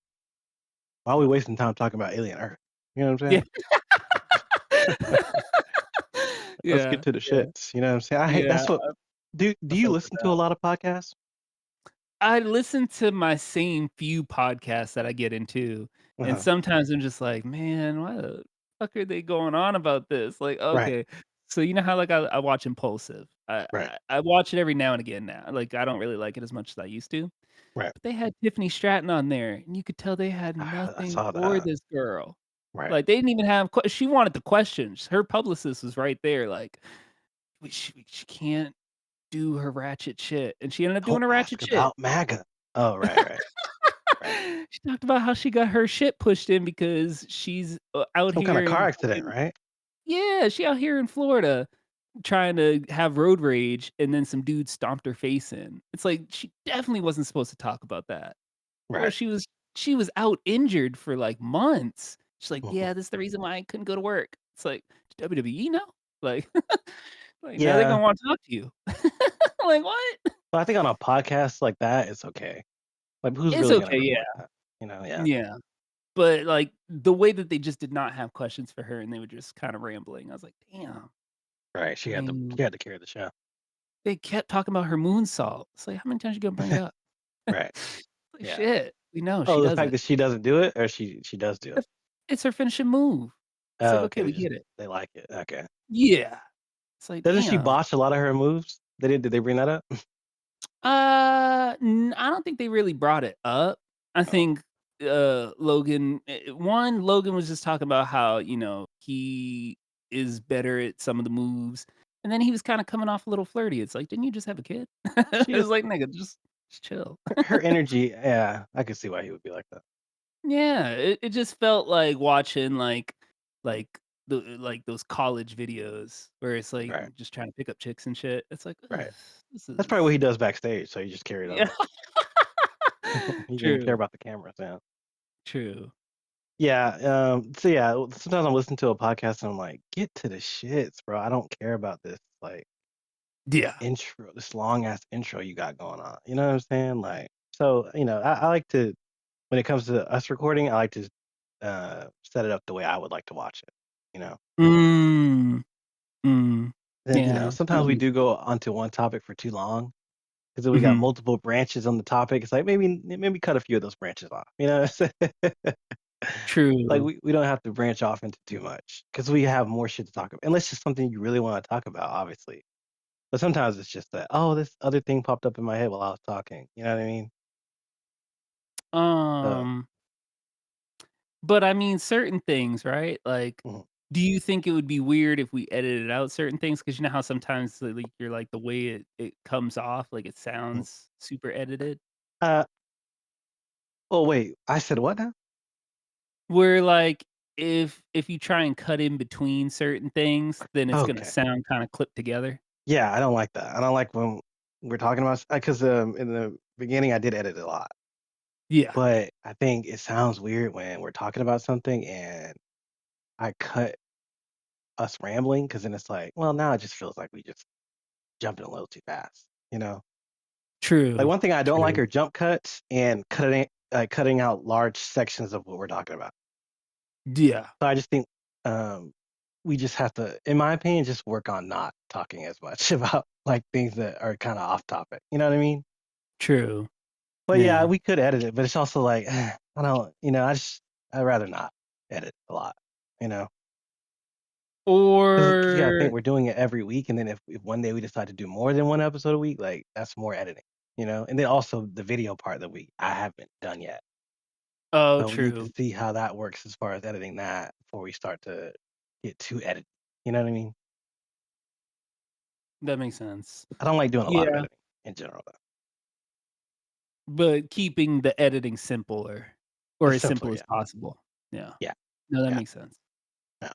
S1: why are we wasting time talking about Alien Earth? You know what I'm
S2: Yeah.
S1: saying? Let's get
S2: Yeah,
S1: to the
S2: yeah,
S1: shits. You know what I'm saying? I hate
S2: yeah,
S1: that's what. Do
S2: I
S1: you
S2: felt for
S1: listen to a
S2: that.
S1: lot of podcasts?
S2: I listen to my same few podcasts that I get into, and
S1: Uh-huh.
S2: sometimes I'm just like, "Man, why the fuck are they going on about this?" Like,
S1: Right,
S2: okay. So you know how, like, I watch Impulsive? I
S1: right,
S2: I I watch it every now and again now, like, I don't really like it as much as I used to,
S1: right.
S2: but they had Tiffany Stratton on there, and you could tell they had
S1: I
S2: nothing
S1: saw
S2: for
S1: that.
S2: this girl.
S1: Right.
S2: Like, they didn't even have she wanted the questions. Her publicist was right there, like, she can't do her ratchet shit," and she ended up doing
S1: Don't
S2: her ratchet
S1: ask
S2: shit.
S1: about MAGA. Oh, right.
S2: She talked about how she got her shit pushed in because she's, out
S1: Some kind of
S2: here
S1: car
S2: in
S1: accident,
S2: fucking
S1: right?
S2: yeah, she out here in Florida trying to have road rage, and then some dude stomped her face in. It's like, she definitely wasn't supposed to talk about that. Bro,
S1: Right.
S2: she was out injured for, like, months. She's like,
S1: Mhm.
S2: "Yeah, this is the reason why I couldn't go to work." It's like, "Does WWE know?" Like like, now they're
S1: Yeah,
S2: gonna wanna talk to you. Like, "What?"
S1: but I think on a podcast like that, it's okay. Like, who's
S2: It's
S1: really gonna
S2: okay, yeah,
S1: report that? Yeah.
S2: yeah. But, like, the way that they just did not have questions for her and they were just kinda rambling, I was like, "Damn."
S1: Right,
S2: I mean,
S1: she had to carry the show.
S2: they kept talking about her moonsault. It's like, how many times you gonna bring it up?
S1: Right,
S2: Like,
S1: yeah.
S2: shit, we know she
S1: Oh, the
S2: does
S1: fact
S2: it.
S1: that she doesn't do it or she does do it?
S2: If it's her finishing move. It's like,
S1: Oh,
S2: okay,
S1: okay,
S2: we get it.
S1: they like it, okay.
S2: Yeah. It's like,
S1: Doesn't she
S2: damn.
S1: botch a lot of her moves? Did they bring that up?
S2: I don't think they really brought it up. I
S1: Oh,
S2: think, Logan was just talking about how, he is better at some of the moves, and then he was kinda coming off a little flirty. It's like, "Didn't you just have a kid?"
S1: she is
S2: It's like, "Nigga, just chill."
S1: her energy, yeah, I could see why he would be like that.
S2: Yeah, it just felt like watching, like, like, those college videos where it's, like,
S1: Right,
S2: just trying to pick up chicks and shit. It's like, "Ugh,
S1: right.
S2: this
S1: That's probably what
S2: is"
S1: he does backstage, so he just carried
S2: Yeah.
S1: over. He didn't care
S2: True,
S1: about the cameras, yeah.
S2: true.
S1: Yeah, so yeah, sometimes I'm listening to a podcast and I'm like, "Get to the shits, bro. I don't care about this, like,
S2: Yeah.
S1: intro, this long ass intro you got going on." You know what I'm saying? Like, so, I like to when it comes to us recording, I like to set it up the way I would like to watch it, you know?
S2: Mm, mm.
S1: Then,
S2: Yeah,
S1: sometimes
S2: that
S1: we
S2: makes
S1: do go onto one topic for too long because then we got
S2: mhm.
S1: multiple branches on the topic. It's like maybe cut a few of those branches off, you know? Like,
S2: True.
S1: we don't have to branch off into too much because we have more shit to talk about, unless it's something you really wanna talk about, obviously. But sometimes it's just that, "Oh, this other thing popped up in my head while I was talking." You know what I mean? So
S2: Um, but I mean, certain things, right? Like,
S1: mhm,
S2: do you think it would be weird if we edited out certain things? Because you know how sometimes, like, you're like, the way it comes off, like, it
S1: mhm.
S2: sounds super edited?
S1: Uh, oh, wait, I said what now?
S2: Where, like, if you try and cut in between certain things, then it's gonna
S1: Okay.
S2: sound kinda clipped together?
S1: Yeah, I don't like that. I don't like when we're talking about because in the beginning, I did edit a lot,
S2: Yeah,
S1: but I think it sounds weird when we're talking about something and I cut us rambling because then it's like, well, now it just feels like we just jumping a little too fast, you know? Like,
S2: true,
S1: one thing I don't like
S2: true.
S1: are jump cuts and cutting out large sections of what we're talking about.
S2: Yeah,
S1: So I just think, um, we just have to, in my opinion, just work on not talking as much about, like, things that are kinda off topic, you know what I mean?
S2: true.
S1: But, yeah,
S2: Yeah.
S1: we could edit it, but it's also like, I don't I'd rather not edit a lot, you know? 'Cause you gotta think
S2: Or
S1: we're doing it every week, and then if one day we decide to do more than 1 episode a week, like, that's more editing, you know? And then also the video part that I haven't done yet.
S2: oh,
S1: So we need to
S2: true.
S1: see how that works as far as editing that before we start to get too edit, you know what I mean?
S2: That makes sense.
S1: I don't like doing a lot of
S2: Yeah,
S1: editing in general, though.
S2: but keeping the editing simpler or
S1: It's
S2: as
S1: simpler,
S2: simple as
S1: yeah.
S2: possible. Yeah.
S1: Yeah,
S2: No, that
S1: yeah,
S2: makes sense.
S1: yeah.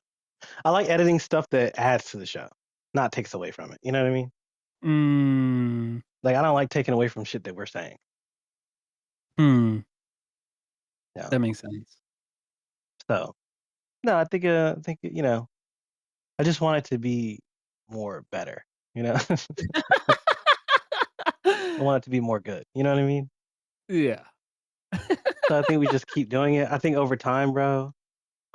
S1: I like editing stuff that adds to the show, not takes away from it, you know what I mean?
S2: Mm,
S1: Like, I don't like taking away from shit that we're saying.
S2: hmm,
S1: Yeah.
S2: that makes sense.
S1: So, no, I think, I just want it to be more better, you know? I want it to be more good, you know what I mean?
S2: Yeah.
S1: So I think we just keep doing it. I think over time, bro.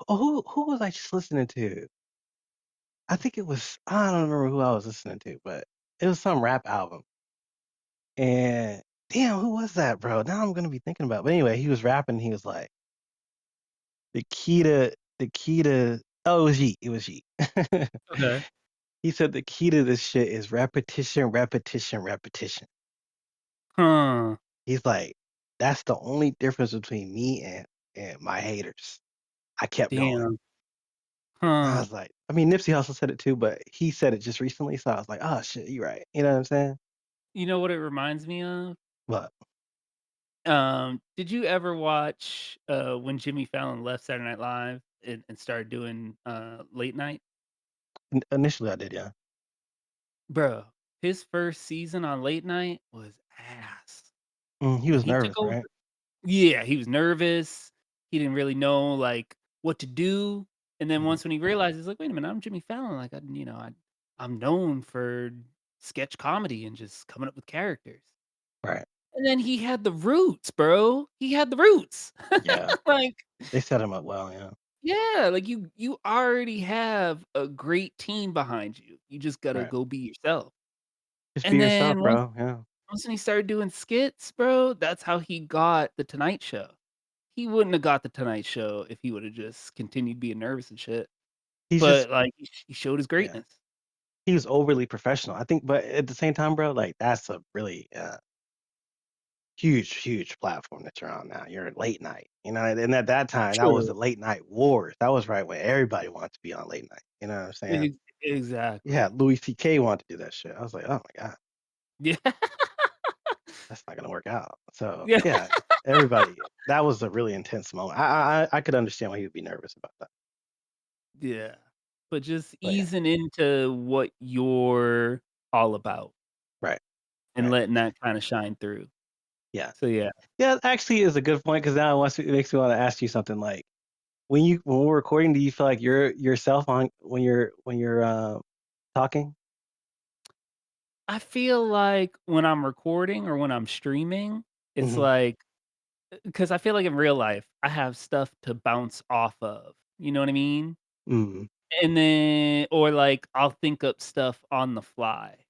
S1: Oh, who was I just listening to? I think it was I don't remember who I was listening to, but it was some rap album. And damn, who was that, bro? Now I'm gonna be thinking about. But anyway, he was rapping. He was like, the key to. Oh, it was Yeet. It was Yeet.
S2: Okay.
S1: He said the key to this shit is repetition, repetition, repetition.
S2: Huh.
S1: He's like, that's the only difference between me and my haters. I kept going.
S2: Damn.
S1: I
S2: Huh.
S1: was like, I mean, Nipsey Hussle said it too, but he said it just recently, so I was like, oh shit, you're right. You know what I'm saying?
S2: You know what it reminds me of?
S1: But
S2: Did you ever watch, when Jimmy Fallon left Saturday Night Live and started doing, late night?
S1: initially I did, yeah.
S2: Bro, his first season on late night was ass.
S1: He
S2: When
S1: was
S2: he took
S1: nervous,
S2: over
S1: right?
S2: yeah, he was nervous, he didn't really know, like, what to do, and then
S1: Mhm.
S2: once when he realized, he's like, "Wait a minute, I'm Jimmy Fallon, like, I'm known for sketch comedy and just coming up with characters."
S1: Right.
S2: And then he had the roots, bro. He had the roots.
S1: Yeah.
S2: Like,
S1: They set him up well, yeah.
S2: yeah, like, you already have a great team behind you. You just gotta
S1: Right.
S2: go be yourself.
S1: Just be
S2: And
S1: yourself,
S2: then
S1: bro. Yeah.
S2: once when he started doing skits, bro, that's how he got The Tonight Show. He wouldn't have got The Tonight Show if he woulda just continued being nervous and shit,
S1: He's just
S2: but, like, he showed his
S1: yeah.
S2: greatness.
S1: He was overly professional. I think, but at the same time, bro, like that's a really huge, huge platform that you're on now. You're late night, and at that time, that was
S2: True.
S1: the late night wars. That was right when everybody wanted to be on late night. You know what I'm saying? Yeah,
S2: Exactly.
S1: Louis C.K. wanted to do that shit. I was like, oh my god,
S2: Yeah.
S1: that's not gonna work out. So
S2: Yeah.
S1: yeah, everybody. That was a really intense moment. I could understand why he would be nervous about that.
S2: Yeah. But just
S1: But yeah,
S2: easing into what you're all about
S1: right,
S2: and
S1: right,
S2: letting that kinda shine through.
S1: yeah,
S2: So, yeah.
S1: yeah. Actually, is a good point because now it makes me want to ask you something like when we're recording, do you feel like you're yourself on when you're talking?
S2: I feel like when I'm recording or when I'm streaming, it's
S1: Mhm.
S2: like because I feel like in real life, I have stuff to bounce off of, you know what I mean?
S1: Mm,
S2: And then or, like, I'll think up stuff on the fly.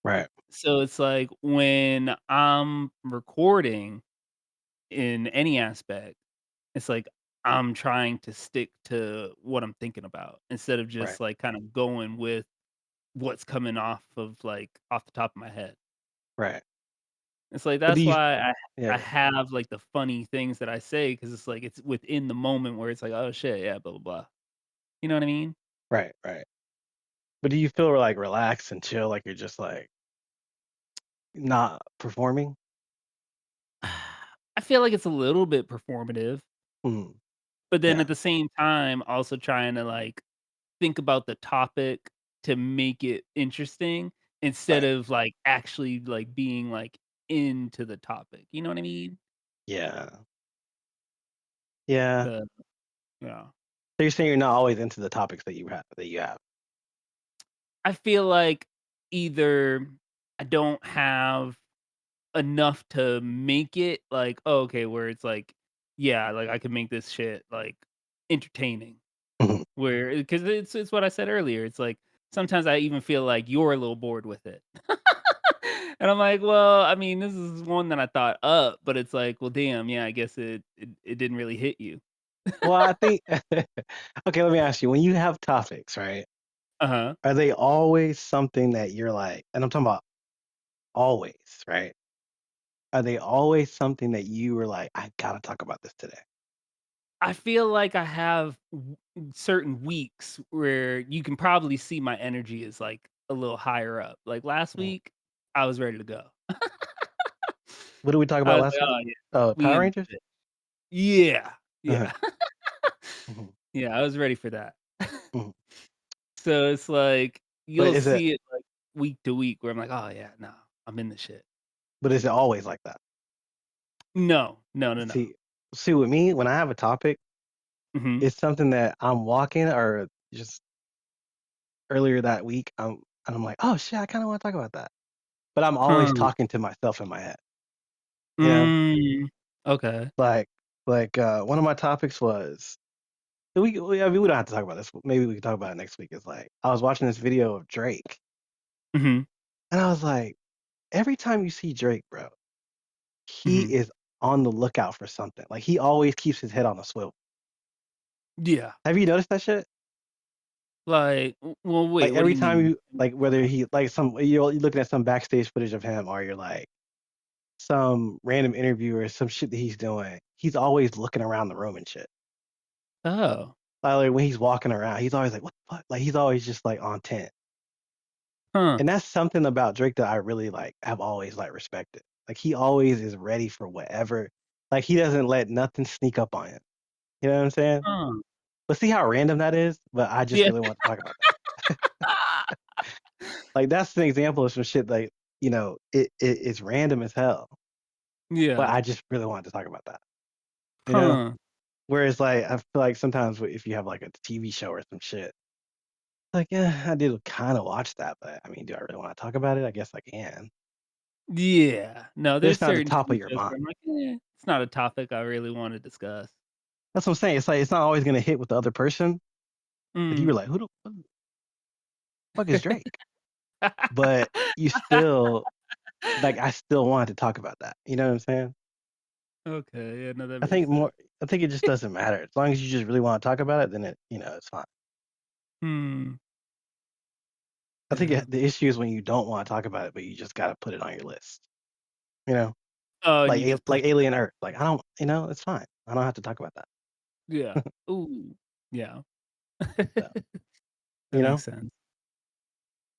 S1: right,
S2: So it's like when I'm recording in any aspect, it's like I'm trying to stick to what I'm thinking about instead of
S1: right,
S2: just, like, kind of going with what's coming off of, like, off the top of my head.
S1: right.
S2: It's like
S1: But do
S2: that's
S1: you
S2: why
S1: yeah,
S2: I have, like, the funny things that I say because it's like it's within the moment where it's like, "Oh, shit, yeah, blah, blah, blah." You know what I mean?
S1: right, right. But do you feel, like, relaxed and chill, like you're just, like, not performing?
S2: I feel like it's a little bit performative,
S1: Mm,
S2: but then
S1: yeah,
S2: at the same time, also trying to, like, think about the topic to make it interesting instead
S1: right.
S2: of, like, actually, like, being, like, into the topic, you know what I mean?
S1: Yeah, yeah.
S2: The yeah.
S1: So you're saying you're not always into the topics that you have?
S2: I feel like either I don't have enough to make it like, oh, okay, where it's like, yeah, like, I could make this shit, like, entertaining.
S1: Mhm.
S2: Where because it's what I said earlier, it's like, sometimes I even feel like you're a little bored with it. And I'm like, "Well, I mean, this is one that I thought up," but it's like, "Well, damn, yeah, I guess it didn't really hit you."
S1: Well, I think okay, let me ask you, when you have topics, right,
S2: Uh-huh.
S1: are they always something that you're like and I'm talking about always, right? Are they always something that you were like, "I gotta talk about this today?"
S2: I feel like I have certain weeks where you can probably see my energy is, like, a little higher up. Like, last
S1: Mm.
S2: week, I was ready to go.
S1: What did we talk
S2: I
S1: about
S2: was
S1: last
S2: like,
S1: week?
S2: "Oh, yeah, we
S1: Power
S2: in
S1: Rangers?
S2: this Yeah,
S1: Uh-huh.
S2: yeah.
S1: Mhm,
S2: Yeah, I was ready for that.
S1: mhm.
S2: So it's like,
S1: But
S2: you'll
S1: is it
S2: see it, like, week to week where I'm like, "Oh, yeah, no, I'm in the shit."
S1: but is it always like that?
S2: No. No, no, no.
S1: See see, with me, when I have a topic,
S2: Mhm.
S1: it's something that I'm walking or just earlier that week, and I'm like, "Oh, shit, I kinda wanna talk about that." But I'm always
S2: Huh.
S1: talking to myself in my head, you know?
S2: Mm. Okay.
S1: Like one of my topics was I mean, we don't have to talk about this, maybe we can talk about it next week, it's like, I was watching this video of Drake,
S2: Mhm.
S1: and I was like, "Every time you see Drake, bro, he
S2: Mhm.
S1: is on the lookout for something, like, he always keeps his head on a swivel."
S2: Yeah.
S1: Have you noticed that shit?
S2: Like, well, wait,
S1: Like,
S2: what do
S1: every
S2: you
S1: time
S2: mean?
S1: you like, whether he like, you're looking at some backstage footage of him or you're, like, some random interview or some shit that he's doing, he's always looking around the room and shit.
S2: Oh.
S1: Like, when he's walking around, he's always like, "What the fuck?" Like, he's always just, like, on 10.
S2: Huh.
S1: And that's something about Drake that I really, like, have always, like, respected. Like, he always is ready for whatever like, he doesn't let nothing sneak up on him. You know what I'm saying?
S2: Huh.
S1: But see how random that is? But I just
S2: Yeah.
S1: really want to talk about that. Like, that's an example of some shit, like, it's random as hell, but
S2: Yeah.
S1: I just really wanted to talk about that, you know?
S2: Huh.
S1: Whereas, like, I feel like sometimes if you have, like, a TV show or some shit, like, "Yeah, I did kinda watch that, but, I mean, do I really wanna talk about it? I guess I can."
S2: Yeah. No,
S1: But
S2: there's
S1: it's not the
S2: certain
S1: top of
S2: TV
S1: your
S2: shows
S1: mind.
S2: where I'm like, it's not a topic I really wanna discuss."
S1: That's what I'm saying, it's like, it's not always gonna hit with the other person. Like, you were
S2: Mm.
S1: like, what the fuck is Drake?" But you still like, I still wanted to talk about that, you know what I'm saying?
S2: Okay, yeah, no, that
S1: I
S2: makes
S1: think
S2: sense.
S1: more I think it just doesn't matter. As long as you just really wanna talk about it, then it's fine.
S2: Hmm.
S1: I think
S2: Yeah.
S1: the issue is when you don't wanna talk about it, but you just gotta put it on your list, you know?
S2: Oh, and you just
S1: Like
S2: push it
S1: Alien
S2: off.
S1: Earth, like, I don't it's fine. I don't have to talk about that.
S2: Yeah. Ooh. Yeah.
S1: So,
S2: That
S1: you
S2: makes
S1: know?
S2: sense.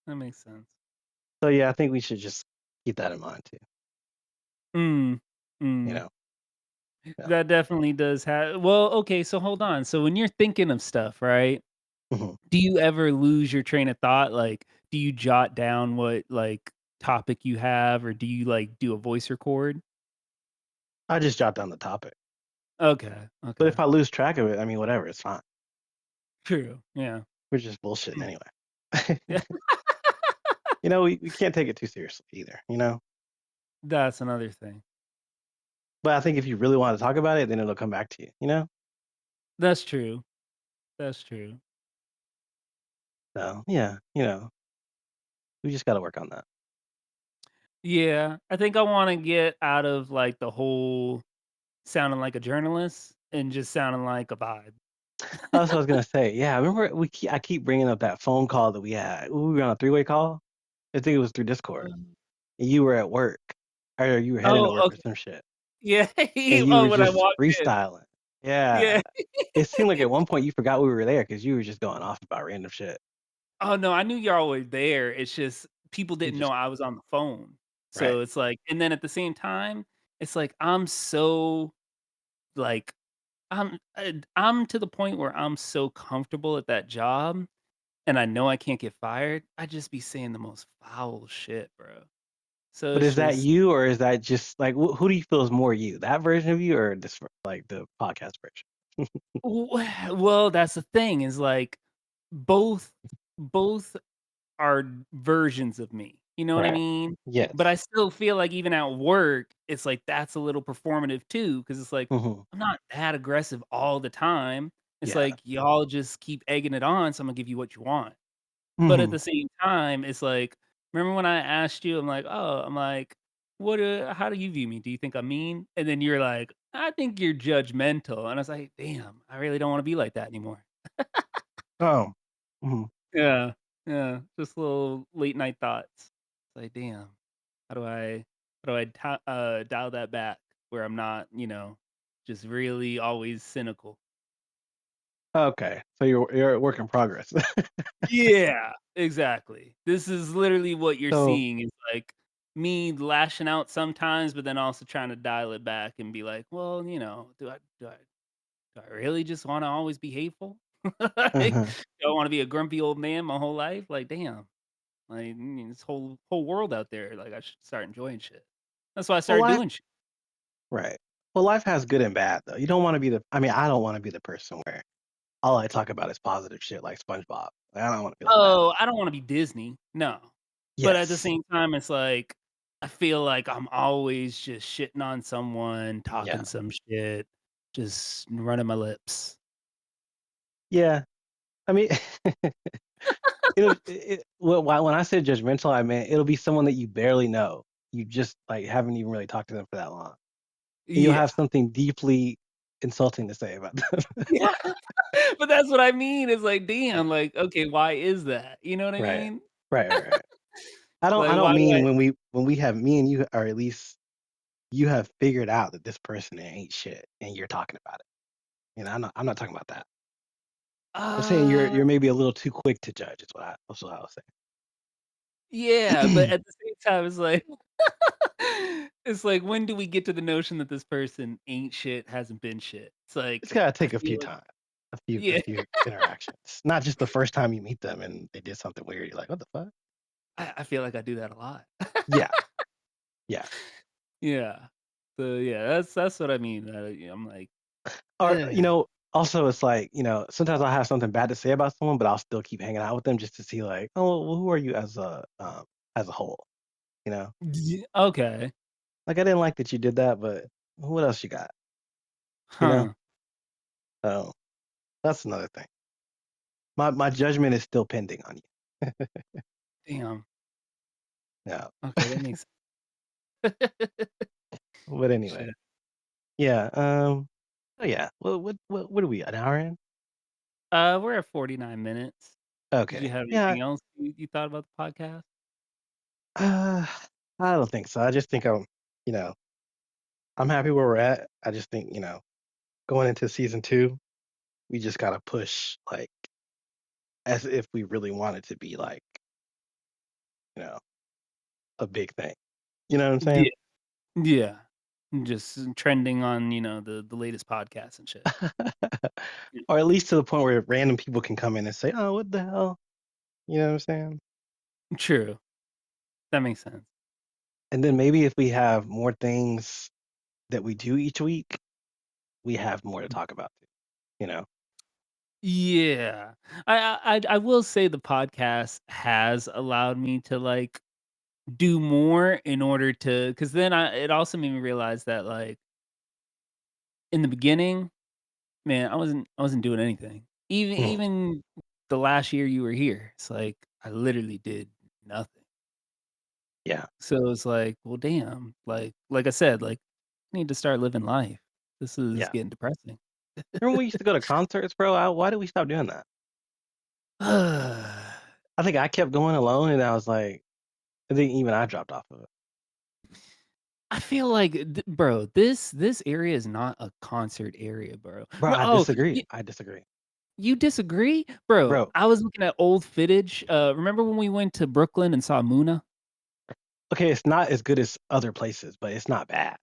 S2: That makes sense.
S1: So, yeah, I think we should just keep that in mind too,
S2: Mm.
S1: you
S2: Mm.
S1: know? Yeah.
S2: That definitely does have well, okay, so hold on. So when you're thinking of stuff, right?
S1: Mhm.
S2: Do you ever lose your train of thought? Like, do you jot down what, like, topic you have, or do you, like, do a voice record?
S1: I just jot down the topic.
S2: Okay,
S1: But
S2: okay.
S1: if I lose track of it, I mean, whatever, it's fine.
S2: True, yeah.
S1: We're just bullshitting
S2: Mm.
S1: anyway.
S2: Yeah,
S1: We can't take it too seriously either, you know?
S2: that's another thing.
S1: But I think if you really want to talk about it, then it'll come back to you, you know?
S2: That's true. That's true.
S1: So, yeah, we just gotta work on that.
S2: Yeah, I think I wanna get out of, like, the whole sounding like a journalist and just sounding like a vibe.
S1: That's what I was gonna say. Yeah, I remember I keep bringing up that phone call that we had. We were on a three-way call. I think it was through Discord, and you were at work, or you were heading to
S2: Oh,
S1: work or
S2: okay.
S1: some shit,
S2: Yeah.
S1: and you
S2: Oh,
S1: were
S2: when I
S1: just
S2: walked in.
S1: freestyling.
S2: Yeah.
S1: Yeah. It seemed like at one point you forgot we were there because you were just going off about random shit.
S2: Oh, no, I knew y'all were there, it's just people
S1: You
S2: didn't know
S1: just
S2: I was on the phone.
S1: right.
S2: So, it's like and then at the same time, it's like I'm so, like I'm to the point where I'm so comfortable at that job, and I know I can't get fired, I just be saying the most foul shit, bro. So,
S1: But
S2: it's
S1: is that
S2: just
S1: you, or is that just like who do you feel is more you? That version of you, or this like the podcast version?
S2: well, that's the thing is, like, both both are versions of me, you know what I
S1: Right.
S2: mean? But
S1: Yes.
S2: I still feel like even at work, it's like that's a little performative too, because it's like,
S1: Hmm.
S2: I'm not that aggressive all the time. It's
S1: Yeah.
S2: like, y'all just keep egging it on, so Imma give you what you want. But at
S1: Hmm.
S2: the same time, it's like, remember when I asked you, I'm like, "Oh," I'm like, "What, how do you view me? Do you think I'm mean?" And then you're like, "I think you're judgmental." And I was like, "Damn, I really don't wanna be like that anymore."
S1: Oh. Hmm.
S2: Yeah, yeah, just little late night thoughts. It's like, "Damn, how do I dial that back where I'm not, just really always cynical?"
S1: Okay. So you're a work in progress.
S2: Yeah, exactly. This is literally what you're
S1: So
S2: seeing is, like, me lashing out sometimes, but then also trying to dial it back and be like, "Well, do I really just wanna always be hateful? Like,
S1: uh
S2: do I wanna be a grumpy old man my whole life? Like, damn, like, this whole world out there, like, I should start enjoying shit." That's why I
S1: well,
S2: started
S1: life
S2: doing shit.
S1: right. Well, life has good and bad though. You don't want to be the. I mean, I don't want to be the person where all I talk about is positive shit like SpongeBob. Like, I don't want to be like that.
S2: Oh, I don't wanna be Disney, no. But at the
S1: Yes.
S2: same time, it's like, I feel like I'm always just shitting on someone,
S1: Yeah.
S2: talking some shit, just running my lips.
S1: Yeah. I mean, well, when I said judgmental, I meant it'll be someone that you barely know. You just like haven't even really talked to them for that long, and you'll have
S2: Yeah.
S1: something deeply insulting to say about them.
S2: Yeah. But that's what I mean, it's like, damn, like, okay, why is that? You know what I
S1: Right.
S2: mean?
S1: Right. I
S2: Like,
S1: don't
S2: why do
S1: mean
S2: I
S1: when we have me and you, or at least you have figured out that this person ain't shit and you're talking about it. I'm not talking about that. I'm saying
S2: uh,
S1: you're maybe a little too quick to judge is that's what I was
S2: yeah, but
S1: saying.
S2: at the same time, it's like it's like, when do we get to the notion that this person ain't shit, hasn't been shit? It's
S1: It's
S2: like,
S1: gotta
S2: I
S1: take a few
S2: feel like
S1: times, a
S2: yeah.
S1: few interactions, not just the first time you meet them and they did something weird. You're like, what the fuck?
S2: I feel like I do that a lot.
S1: Yeah, yeah.
S2: Yeah. So, yeah, that's what I mean, I'm like,
S1: Or
S2: "Ugh."
S1: also it's like sometimes I'll have something bad to say about someone, but I'll still keep hanging out with them just to see like, oh, well, who are you as a whole? You know,
S2: Okay.
S1: like I didn't like that you did that, but what else you got? You know,
S2: Huh.
S1: so that's another thing. My judgment is still pending on you.
S2: Damn.
S1: Yeah,
S2: Okay, that makes
S1: but anyway,
S2: shit.
S1: yeah. Oh yeah. Well, what are we? An hour in?
S2: We're at 49 minutes. Did you
S1: Okay.
S2: have
S1: Yeah.
S2: anything else you thought about the podcast?
S1: Uh, I don't think so. I just think you know, I'm happy where we're at. I just think going into season two, we just gotta push like as if we really want it to be like you know a big thing. You know what I'm saying?
S2: Yeah. Yeah. Just trending on, the latest podcasts and shit. Yeah.
S1: Or at least to the point where random people can come in and say, "Oh, what the hell?" You know what I'm saying?
S2: True. That makes sense.
S1: And then maybe if we have more things that we do each week, we have more to talk about. You know?
S2: Yeah. I will say the podcast has allowed me to, like, do more in order to, because then it also made me realize that, like, in the beginning, man, I wasn't doing anything. Even
S1: Mhm.
S2: even the last year you were here, it's like I literally did nothing.
S1: Yeah.
S2: So it's like, well, damn, like I said, like, I need to start living life. This is
S1: Yeah.
S2: getting depressing.
S1: Remember when we used to go to concerts, bro? Why did we stop doing that? I think I kept going alone, and I was like, I think even I dropped off of it.
S2: I feel like, bro, this area is not a concert area, bro.
S1: Bro, I
S2: Oh,
S1: disagree. I disagree.
S2: you disagree, bro?
S1: Bro,
S2: I was looking at old footage. Remember when we went to Brooklyn and saw Muna?
S1: okay, it's not as good as other places, but it's not bad.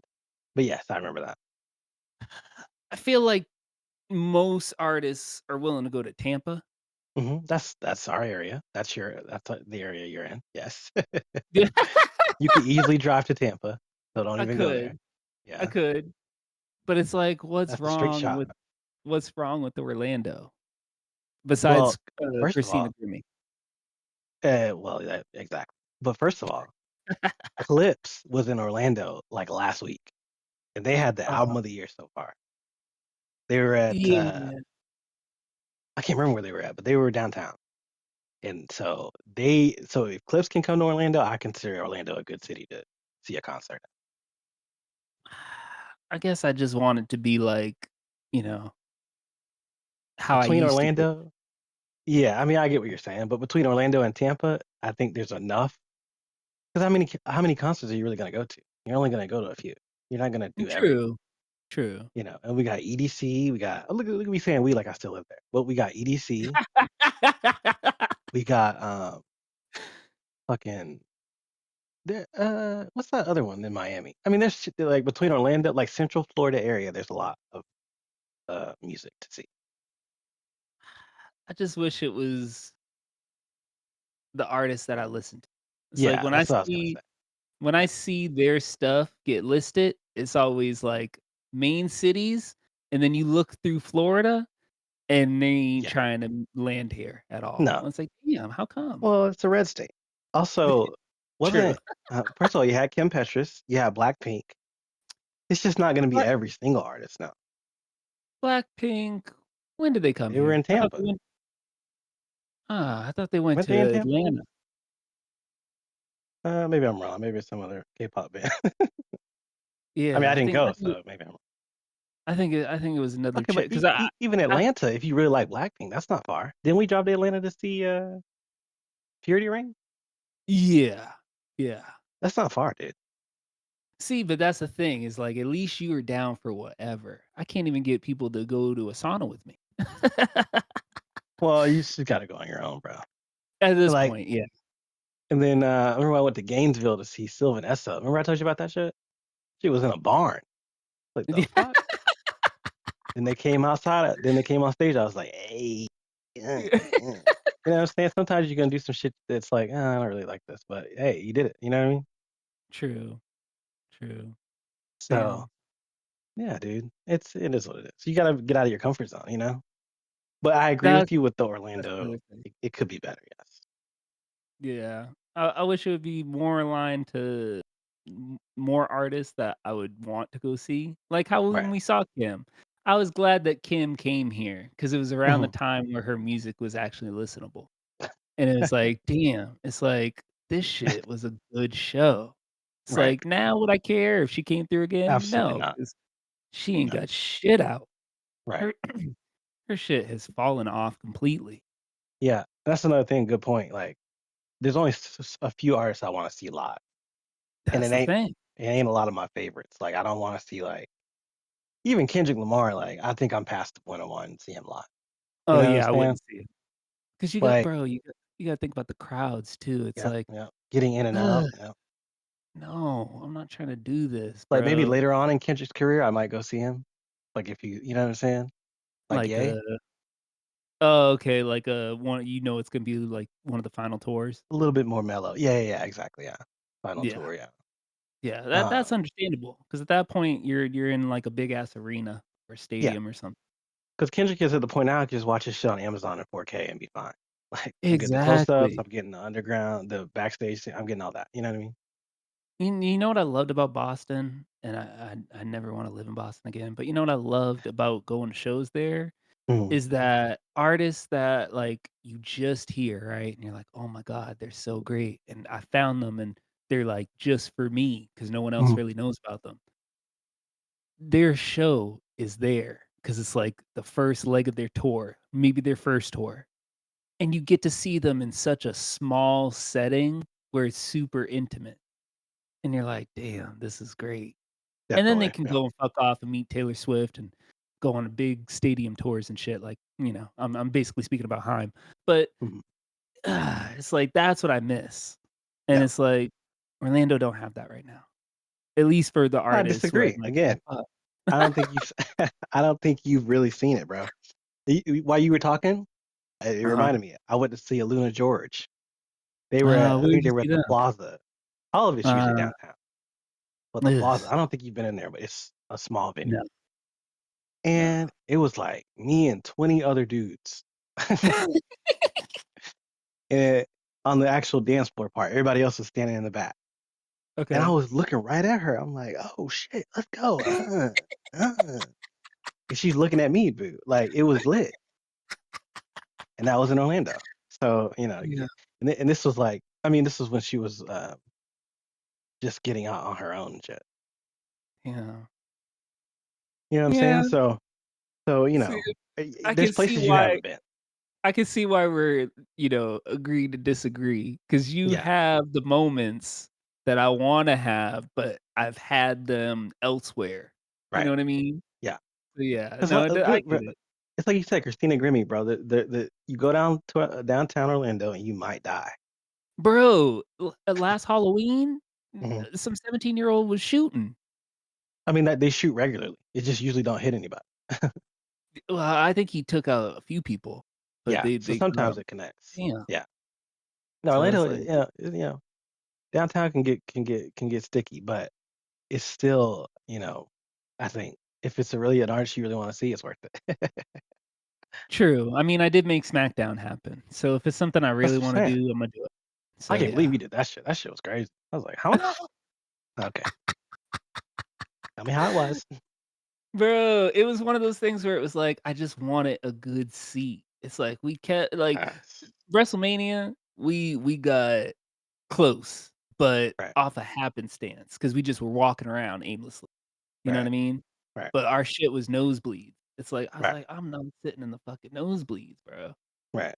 S1: But yes, I remember that.
S2: I feel like most artists are willing to go to Tampa.
S1: That's our area. That's the area you're in. Yes.
S2: Yeah,
S1: You could easily drive to Tampa, so don't
S2: I
S1: even go there.
S2: could, I
S1: Yeah,
S2: could, but it's like,
S1: that's a straight shot.
S2: what's wrong with Orlando
S1: Well,
S2: besides
S1: first of
S2: Christina
S1: all,
S2: Grimmie?
S1: well, yeah, exactly. But first of all, Clips was in Orlando like last week, and they had the
S2: Uh,
S1: album of the year so far. They were at
S2: yeah,
S1: I can't remember where they were at, but they were downtown. And so if Clips can come to Orlando, I consider Orlando a good city to see a concert.
S2: I guess I just want it to be like, you know, how I
S1: Between
S2: used to do.
S1: Orlando, yeah, I mean I get what you're saying, but between Orlando and Tampa, I think there's enough. Because how many concerts are you really gonna go to? You're only gonna go to a few. You're not gonna do everything,
S2: True, true.
S1: And we got EDC, we got look at me saying we like I still live there. But we got EDC, we got fucking what's that other one in Miami? I mean, there's like between Orlando, like Central Florida area, there's a lot of music to see.
S2: I just wish it was the artists that I listen to. It's like
S1: Yeah, that's what I was gonna say.
S2: when I
S1: Yeah,
S2: see their stuff get listed, it's always like main cities, and then you look through Florida, and they ain't
S1: yeah.
S2: trying to land here at all.
S1: No,
S2: It's like, damn, how come?
S1: well, it's a red state. Also,
S2: True.
S1: wasn't first of all, you had Kim Petras, you had Blackpink. It's just not gonna be
S2: Black
S1: every single artist. No,
S2: Blackpink, when did they come
S1: they were
S2: here?
S1: in Tampa.
S2: I thought they went
S1: Weren't
S2: to
S1: they in Tampa?
S2: Atlanta.
S1: Maybe I'm wrong. Maybe it's some other K-pop band. I mean,
S2: Yeah,
S1: I didn't go, so maybe I'm wrong.
S2: I think it was another
S1: Okay,
S2: chick
S1: but
S2: 'cause
S1: even
S2: I
S1: Atlanta, if you really like Blackpink, that's not far. Didn't we drive to Atlanta to see Purity Ring?
S2: yeah, yeah.
S1: That's not far, dude.
S2: See, but that's the thing is, like, at least you are down for whatever. I can't even get people to go to a sauna with me.
S1: Well, you just gotta go on your own, bro.
S2: At this
S1: Like,
S2: point, yeah.
S1: and then I remember I went to Gainesville to see Sylvan Essa. Remember I told you about that shit? She was in a barn. Like the fuck? Then they came outside. Then they came on stage. I was like, hey, You know what I'm saying? Sometimes you're gonna do some shit that's like, I don't really like this, but hey, you did it. You know what I mean?
S2: True, true.
S1: So
S2: Damn.
S1: yeah, dude, it is what it is. You gotta get out of your comfort zone. But I agree
S2: That's
S1: with you with the
S2: that's
S1: Orlando.
S2: another thing.
S1: It could be better, yes.
S2: Yeah. I wish it would be more aligned to more artists that I would want to go see. Like how when
S1: Right.
S2: we saw Kim, I was glad that Kim came here because it was around the
S1: Mhm.
S2: time where her music was actually listenable. And it was like, damn, it's like this shit was a good show. It's
S1: Right.
S2: like now would I care if she came through again?
S1: Absolutely
S2: No,
S1: not.
S2: 'cause she ain't
S1: No.
S2: got shit out.
S1: Right.
S2: Her her shit has fallen off completely.
S1: Yeah. That's another thing. Good point. Like, there's only a few artists I want to see live, and
S2: That's the thing.
S1: it ain't a lot of my favorites. Like, I don't want to see like even Kendrick Lamar. Like, I think I'm past the point I want to see him live. You
S2: Oh,
S1: know what I'm
S2: yeah, I
S1: saying?
S2: wouldn't see it. 'Cause
S1: Like,
S2: you gotta think about the crowds too. It's
S1: yeah,
S2: like,
S1: yeah, getting in and out.
S2: "Ugh,
S1: Yeah.
S2: no, I'm not trying to do this,
S1: Like maybe
S2: bro."
S1: later on in Kendrick's career, I might go see him. Like if you know what I'm saying? Like
S2: Like,
S1: Yay,
S2: oh, okay, like, one it's gonna be, like, one of the final tours?
S1: a little bit more mellow. Yeah, yeah, yeah, exactly. Yeah. Final
S2: Yeah,
S1: tour. Yeah.
S2: yeah,
S1: Uh,
S2: that's understandable. Because at that point, you're in, like, a big ass arena or
S1: yeah.
S2: stadium or something.
S1: Because Kendrick is at the point now, I can just watch his shit on Amazon in 4K and be fine. Like I'm getting the close ups,
S2: Exactly.
S1: I'm getting the underground, the backstage. I'm getting all that. You know what I mean?
S2: You know what I loved about Boston? And I never wanna live in Boston again, but you know what I loved about going to shows there?
S1: Mhm.
S2: Is that artists that, like, you just hear, right? And you're like, "Oh my god, they're so great," and I found them, and they're, like, just for me because no one else
S1: Mhm.
S2: really knows about them. Their show is there because it's, like, the first leg of their tour, maybe their first tour, and you get to see them in such a small setting where it's super intimate, and you're like, "Damn, this is great." And then they
S1: Definitely,
S2: can
S1: yeah.
S2: go and fuck off and meet Taylor Swift and go on big stadium tours and shit, like, I'm basically speaking about Haim, but,
S1: Mhm.
S2: it's like, that's what I miss, and
S1: Yeah.
S2: it's like, Orlando don't have that right now, at least for the
S1: I
S2: artists who I'm
S1: disagree.
S2: like, "Oh,
S1: Again,
S2: fuck."
S1: I don't think you've I don't think you've really seen it, bro. While you were talking, it
S2: Uh-huh.
S1: reminded me, I went to see Luna George. They were at I
S2: Where'd
S1: think
S2: you
S1: they were
S2: see
S1: at the
S2: them?
S1: Plaza. All of it's usually
S2: Uh,
S1: downtown, but the Plaza,
S2: ugh,
S1: I don't think you've been in there, but it's a small venue.
S2: no, no.
S1: And it was like me and 20 other dudes. And on the actual dance floor part, everybody else was standing in the back. And I
S2: Okay.
S1: was looking right at her. I'm like, "Oh shit, let's go." Uh. And she's looking at me, boo. Like it was lit. And that was in Orlando. So,
S2: Yeah,
S1: and this was like, I mean, this was when she was just getting out on her own and shit.
S2: yeah.
S1: You know what I'm
S2: Yeah,
S1: saying? So,
S2: see, I
S1: there's
S2: can see
S1: places you
S2: why
S1: haven't been.
S2: I can see why we're, agree to disagree because you
S1: Yeah,
S2: have the moments that I wanna have, but I've had them elsewhere. You
S1: right.
S2: know what I mean?
S1: Yeah.
S2: So, yeah,
S1: Because
S2: no, I
S1: look, bro,
S2: get it.
S1: it's like you said, Christina Grimmie, bro. The you go down to downtown Orlando and you might die.
S2: Bro, last Halloween,
S1: Mhm.
S2: some 17-year-old was shooting.
S1: I mean, that they shoot regularly. It just usually don't hit anybody.
S2: Well, I think he took out a few people, but
S1: Yeah.
S2: they
S1: So
S2: they got
S1: sometimes
S2: him.
S1: it connects.
S2: Damn.
S1: Yeah. No,
S2: So
S1: Orlando,
S2: it's like,
S1: downtown can get sticky, but it's still, I think if it's a really an artist you really want to see, it's worth it.
S2: true. I mean, I did make SmackDown happen, so if it's something I
S1: That's
S2: really
S1: what
S2: wanna
S1: I'm saying.
S2: do, Imma do it.
S1: I
S2: So,
S1: can't believe
S2: yeah.
S1: you did that shit. That shit was crazy. I was like, how much? Okay, tell me how it was.
S2: Bro, it was one of those things where it was like, I just wanted a good seat. It's like, we kept like,
S1: Uh,
S2: WrestleMania, we got close, but
S1: right,
S2: off a happenstance because we just were walking around aimlessly, you know what
S1: right,
S2: I mean?
S1: right,
S2: But our shit was nosebleeds. It's like I was
S1: right,
S2: like, "I'm not sitting in the fucking nosebleeds, bro."
S1: right.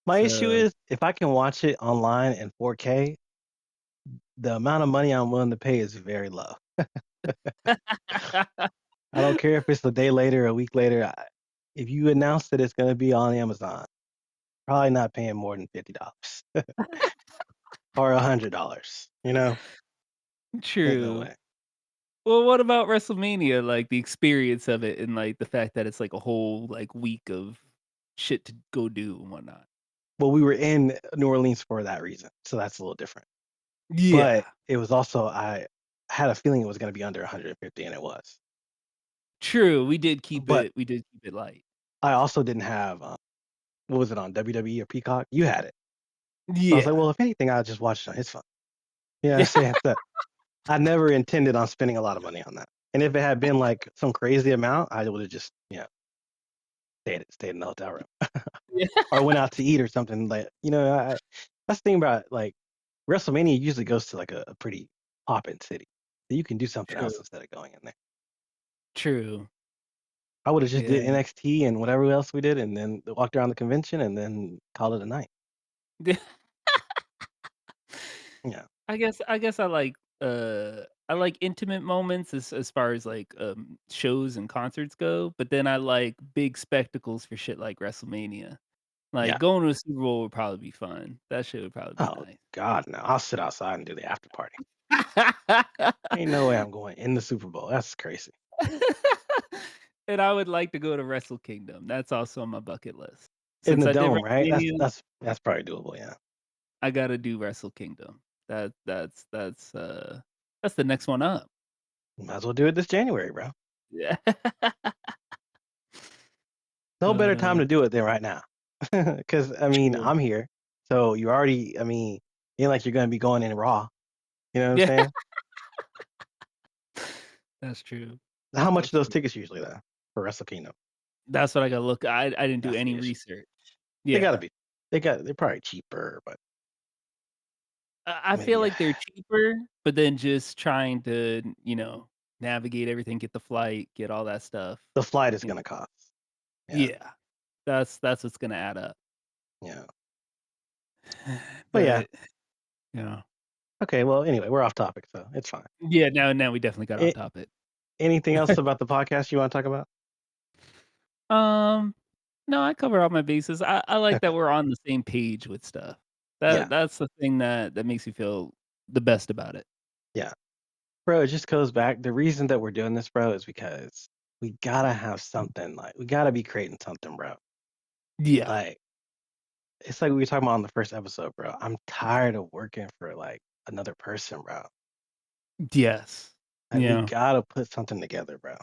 S1: My issue
S2: So
S1: is if I can watch it online in 4K, the amount of money I'm willing to pay is very low. I don't care if it's a day later, a week later. If you announce that it's going to be on Amazon, probably not paying more than $50 or $100. Ain't no
S2: True.
S1: way.
S2: Well, what about WrestleMania? Like, the experience of it and, like, the fact that it's, like, a whole, like, week of shit to go do and whatnot.
S1: Well, we were in New Orleans for that reason, so that's a little different. But
S2: Yeah.
S1: it was also I had a feeling it was gonna be under 150, and it was.
S2: True,
S1: But
S2: we did keep it light.
S1: I also didn't have, what was it on WWE or Peacock? You had it. So I was like,
S2: Yeah.
S1: "Well, if anything, I'll just watch it on his phone." You know what I'm saying? So I never intended on spending a lot of money on that. And if it had been, like, some crazy amount, I would've just, stayed in the hotel room
S2: Yeah.
S1: or went out to eat or something, like, that's the thing about, like, WrestleMania usually goes to, like, a pretty poppin' city. So you can do something else
S2: True,
S1: instead of going in there.
S2: true.
S1: I would've just did
S2: Yeah.
S1: NXT and whatever else we did and then walked around the convention and then called it a night. Yeah.
S2: I guess I like intimate moments as far as, like, shows and concerts go, but then I like big spectacles for shit like WrestleMania. Like,
S1: Yeah.
S2: going to a Super Bowl would probably be fun. That shit would probably be
S1: Oh
S2: nice.
S1: god, no. I'll sit outside and do the after party. Ain't no way I'm going in the Super Bowl. That's crazy.
S2: And I would like to go to Wrestle Kingdom. That's also on my bucket list.
S1: In
S2: Since
S1: the
S2: I did
S1: dome, right? That's
S2: WrestleMania,
S1: that's that's probably doable, yeah.
S2: I gotta do Wrestle Kingdom. That's the next one up.
S1: Might as well do it this January, bro.
S2: Yeah.
S1: No
S2: But,
S1: better time to do it than right now. Because I mean,
S2: true.
S1: I'm here, so you already I mean, ain't like you're gonna be going in raw. You know what I'm
S2: Yeah,
S1: saying?
S2: that's true.
S1: How much
S2: That's
S1: are those
S2: true.
S1: tickets usually though for Wrestle Kingdom?
S2: That's what I gotta look. I didn't do
S1: That's
S2: any
S1: the issue.
S2: research.
S1: They gotta
S2: Yeah.
S1: be. They're probably cheaper, but
S2: I feel
S1: maybe
S2: like they're cheaper, but then just trying to, navigate everything, get the flight, get all that stuff,
S1: the flight is
S2: you know
S1: gonna cost. Yeah,
S2: Yeah. That's what's gonna add up.
S1: yeah. But yeah.
S2: But, yeah.
S1: Okay. Well, anyway, we're off topic, so it's fine.
S2: Yeah, now we definitely got off
S1: A-
S2: topic.
S1: anything else about the podcast you want to talk about?
S2: Um, no, I covered all my bases. I like
S1: Okay.
S2: that we're on the same page with stuff.
S1: Yeah.
S2: That's the thing that makes me feel the best about it.
S1: Yeah. Bro, it just goes back. The reason that we're doing this, bro, is because we gotta have something like we gotta be creating something, bro.
S2: Yeah.
S1: Like it's like we were talking about on the first episode, bro. I'm tired of working for like another person, bro.
S2: Yes.
S1: Like we
S2: Yeah.
S1: gotta put something together, bro.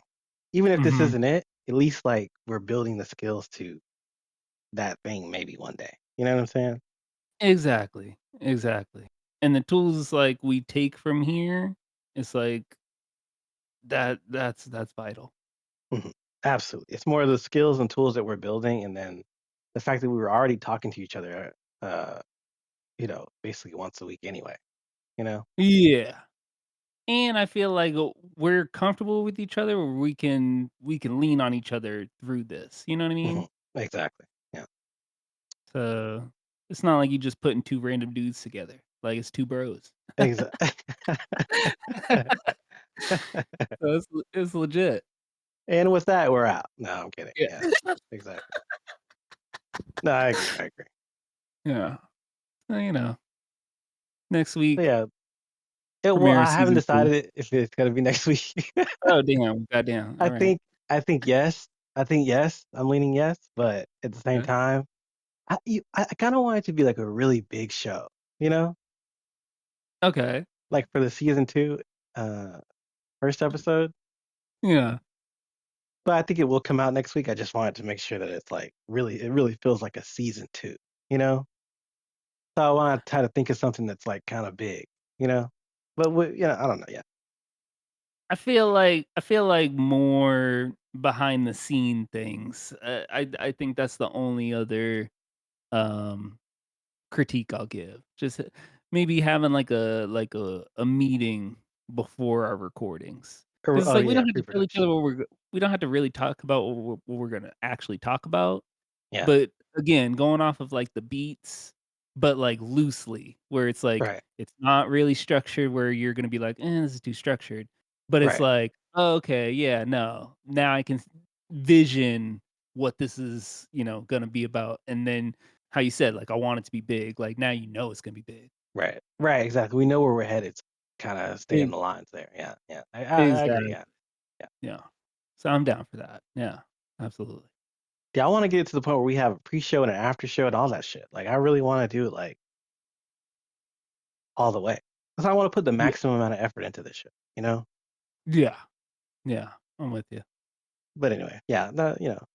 S1: Even if this
S2: Mhm.
S1: isn't it, at least like we're building the skills to that thing maybe one day. You know what I'm saying?
S2: Exactly. Exactly. And the tools, like, we take from here, it's like that's vital.
S1: Mhm. Absolutely. It's more of the skills and tools that we're building, and then the fact that we were already talking to each other, basically once a week anyway. You know?
S2: Yeah. And I feel like, we're comfortable with each other where we can lean on each other through this, you know what I mean?
S1: Mhm. Exactly. Yeah.
S2: So, it's not like you just putting 2 random dudes together, like, it's 2 bros.
S1: Exactly.
S2: So, it's legit.
S1: And with that, we're out. No, I'm kidding.
S2: Yeah.
S1: Yeah. Exactly. No, I agree. I agree.
S2: Yeah. So, next week,
S1: But yeah. Well,
S2: premiere
S1: I haven't
S2: season 2.
S1: decided if it's gonna be next week.
S2: Oh, damn, goddamn,
S1: I
S2: alright.
S1: think I think yes. I think yes. I'm leaning yes, but at the same
S2: Okay.
S1: time, I kind of want it to be like a really big show, you know,
S2: Okay.
S1: like for the season two, uh, first episode.
S2: Yeah.
S1: But I think it will come out next week. I just wanted to make sure that it's like it really feels like a season two, you know. So I want to try to think of something that's like kind of big, you know. But I don't know. Yeah,
S2: I feel like more behind the scene things. I think that's the only other, um, critique I'll give. Just maybe having like a meeting before our recordings.
S1: or,
S2: 'Cause it's
S1: oh
S2: like we
S1: yeah,
S2: don't have to tell each
S1: pre-production.
S2: other we don't have to really talk about what we're gonna actually talk about.
S1: Yeah,
S2: But again, going off of like the beats, but like loosely, where it's like
S1: right,
S2: it's not really structured where you're gonna be like, this is too structured. But it's
S1: right,
S2: like, oh, okay, yeah, no. Now I can vision what this is, gonna be about. And then how you said, like, I want it to be big. Like now it's gonna be big.
S1: right, right. Exactly. We know where we're headed. Kind of stay in
S2: E-
S1: the lines there. Yeah, yeah. I agree.
S2: Exactly.
S1: Yeah, yeah.
S2: Yeah. So I'm down for that. Yeah. Absolutely.
S1: Yeah, I want to get to the point where we have a pre-show and an after show and all that shit. Like, I really want to do it like all the way. Because I want to put the
S2: Yeah.
S1: maximum amount of effort into this shit, you know?
S2: Yeah. Yeah. I'm with you.
S1: But anyway, yeah,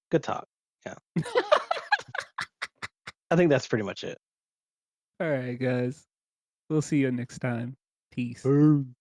S1: good talk. Yeah. I think that's pretty much it.
S2: All right, guys. We'll see you next time. Peace.
S1: Boom.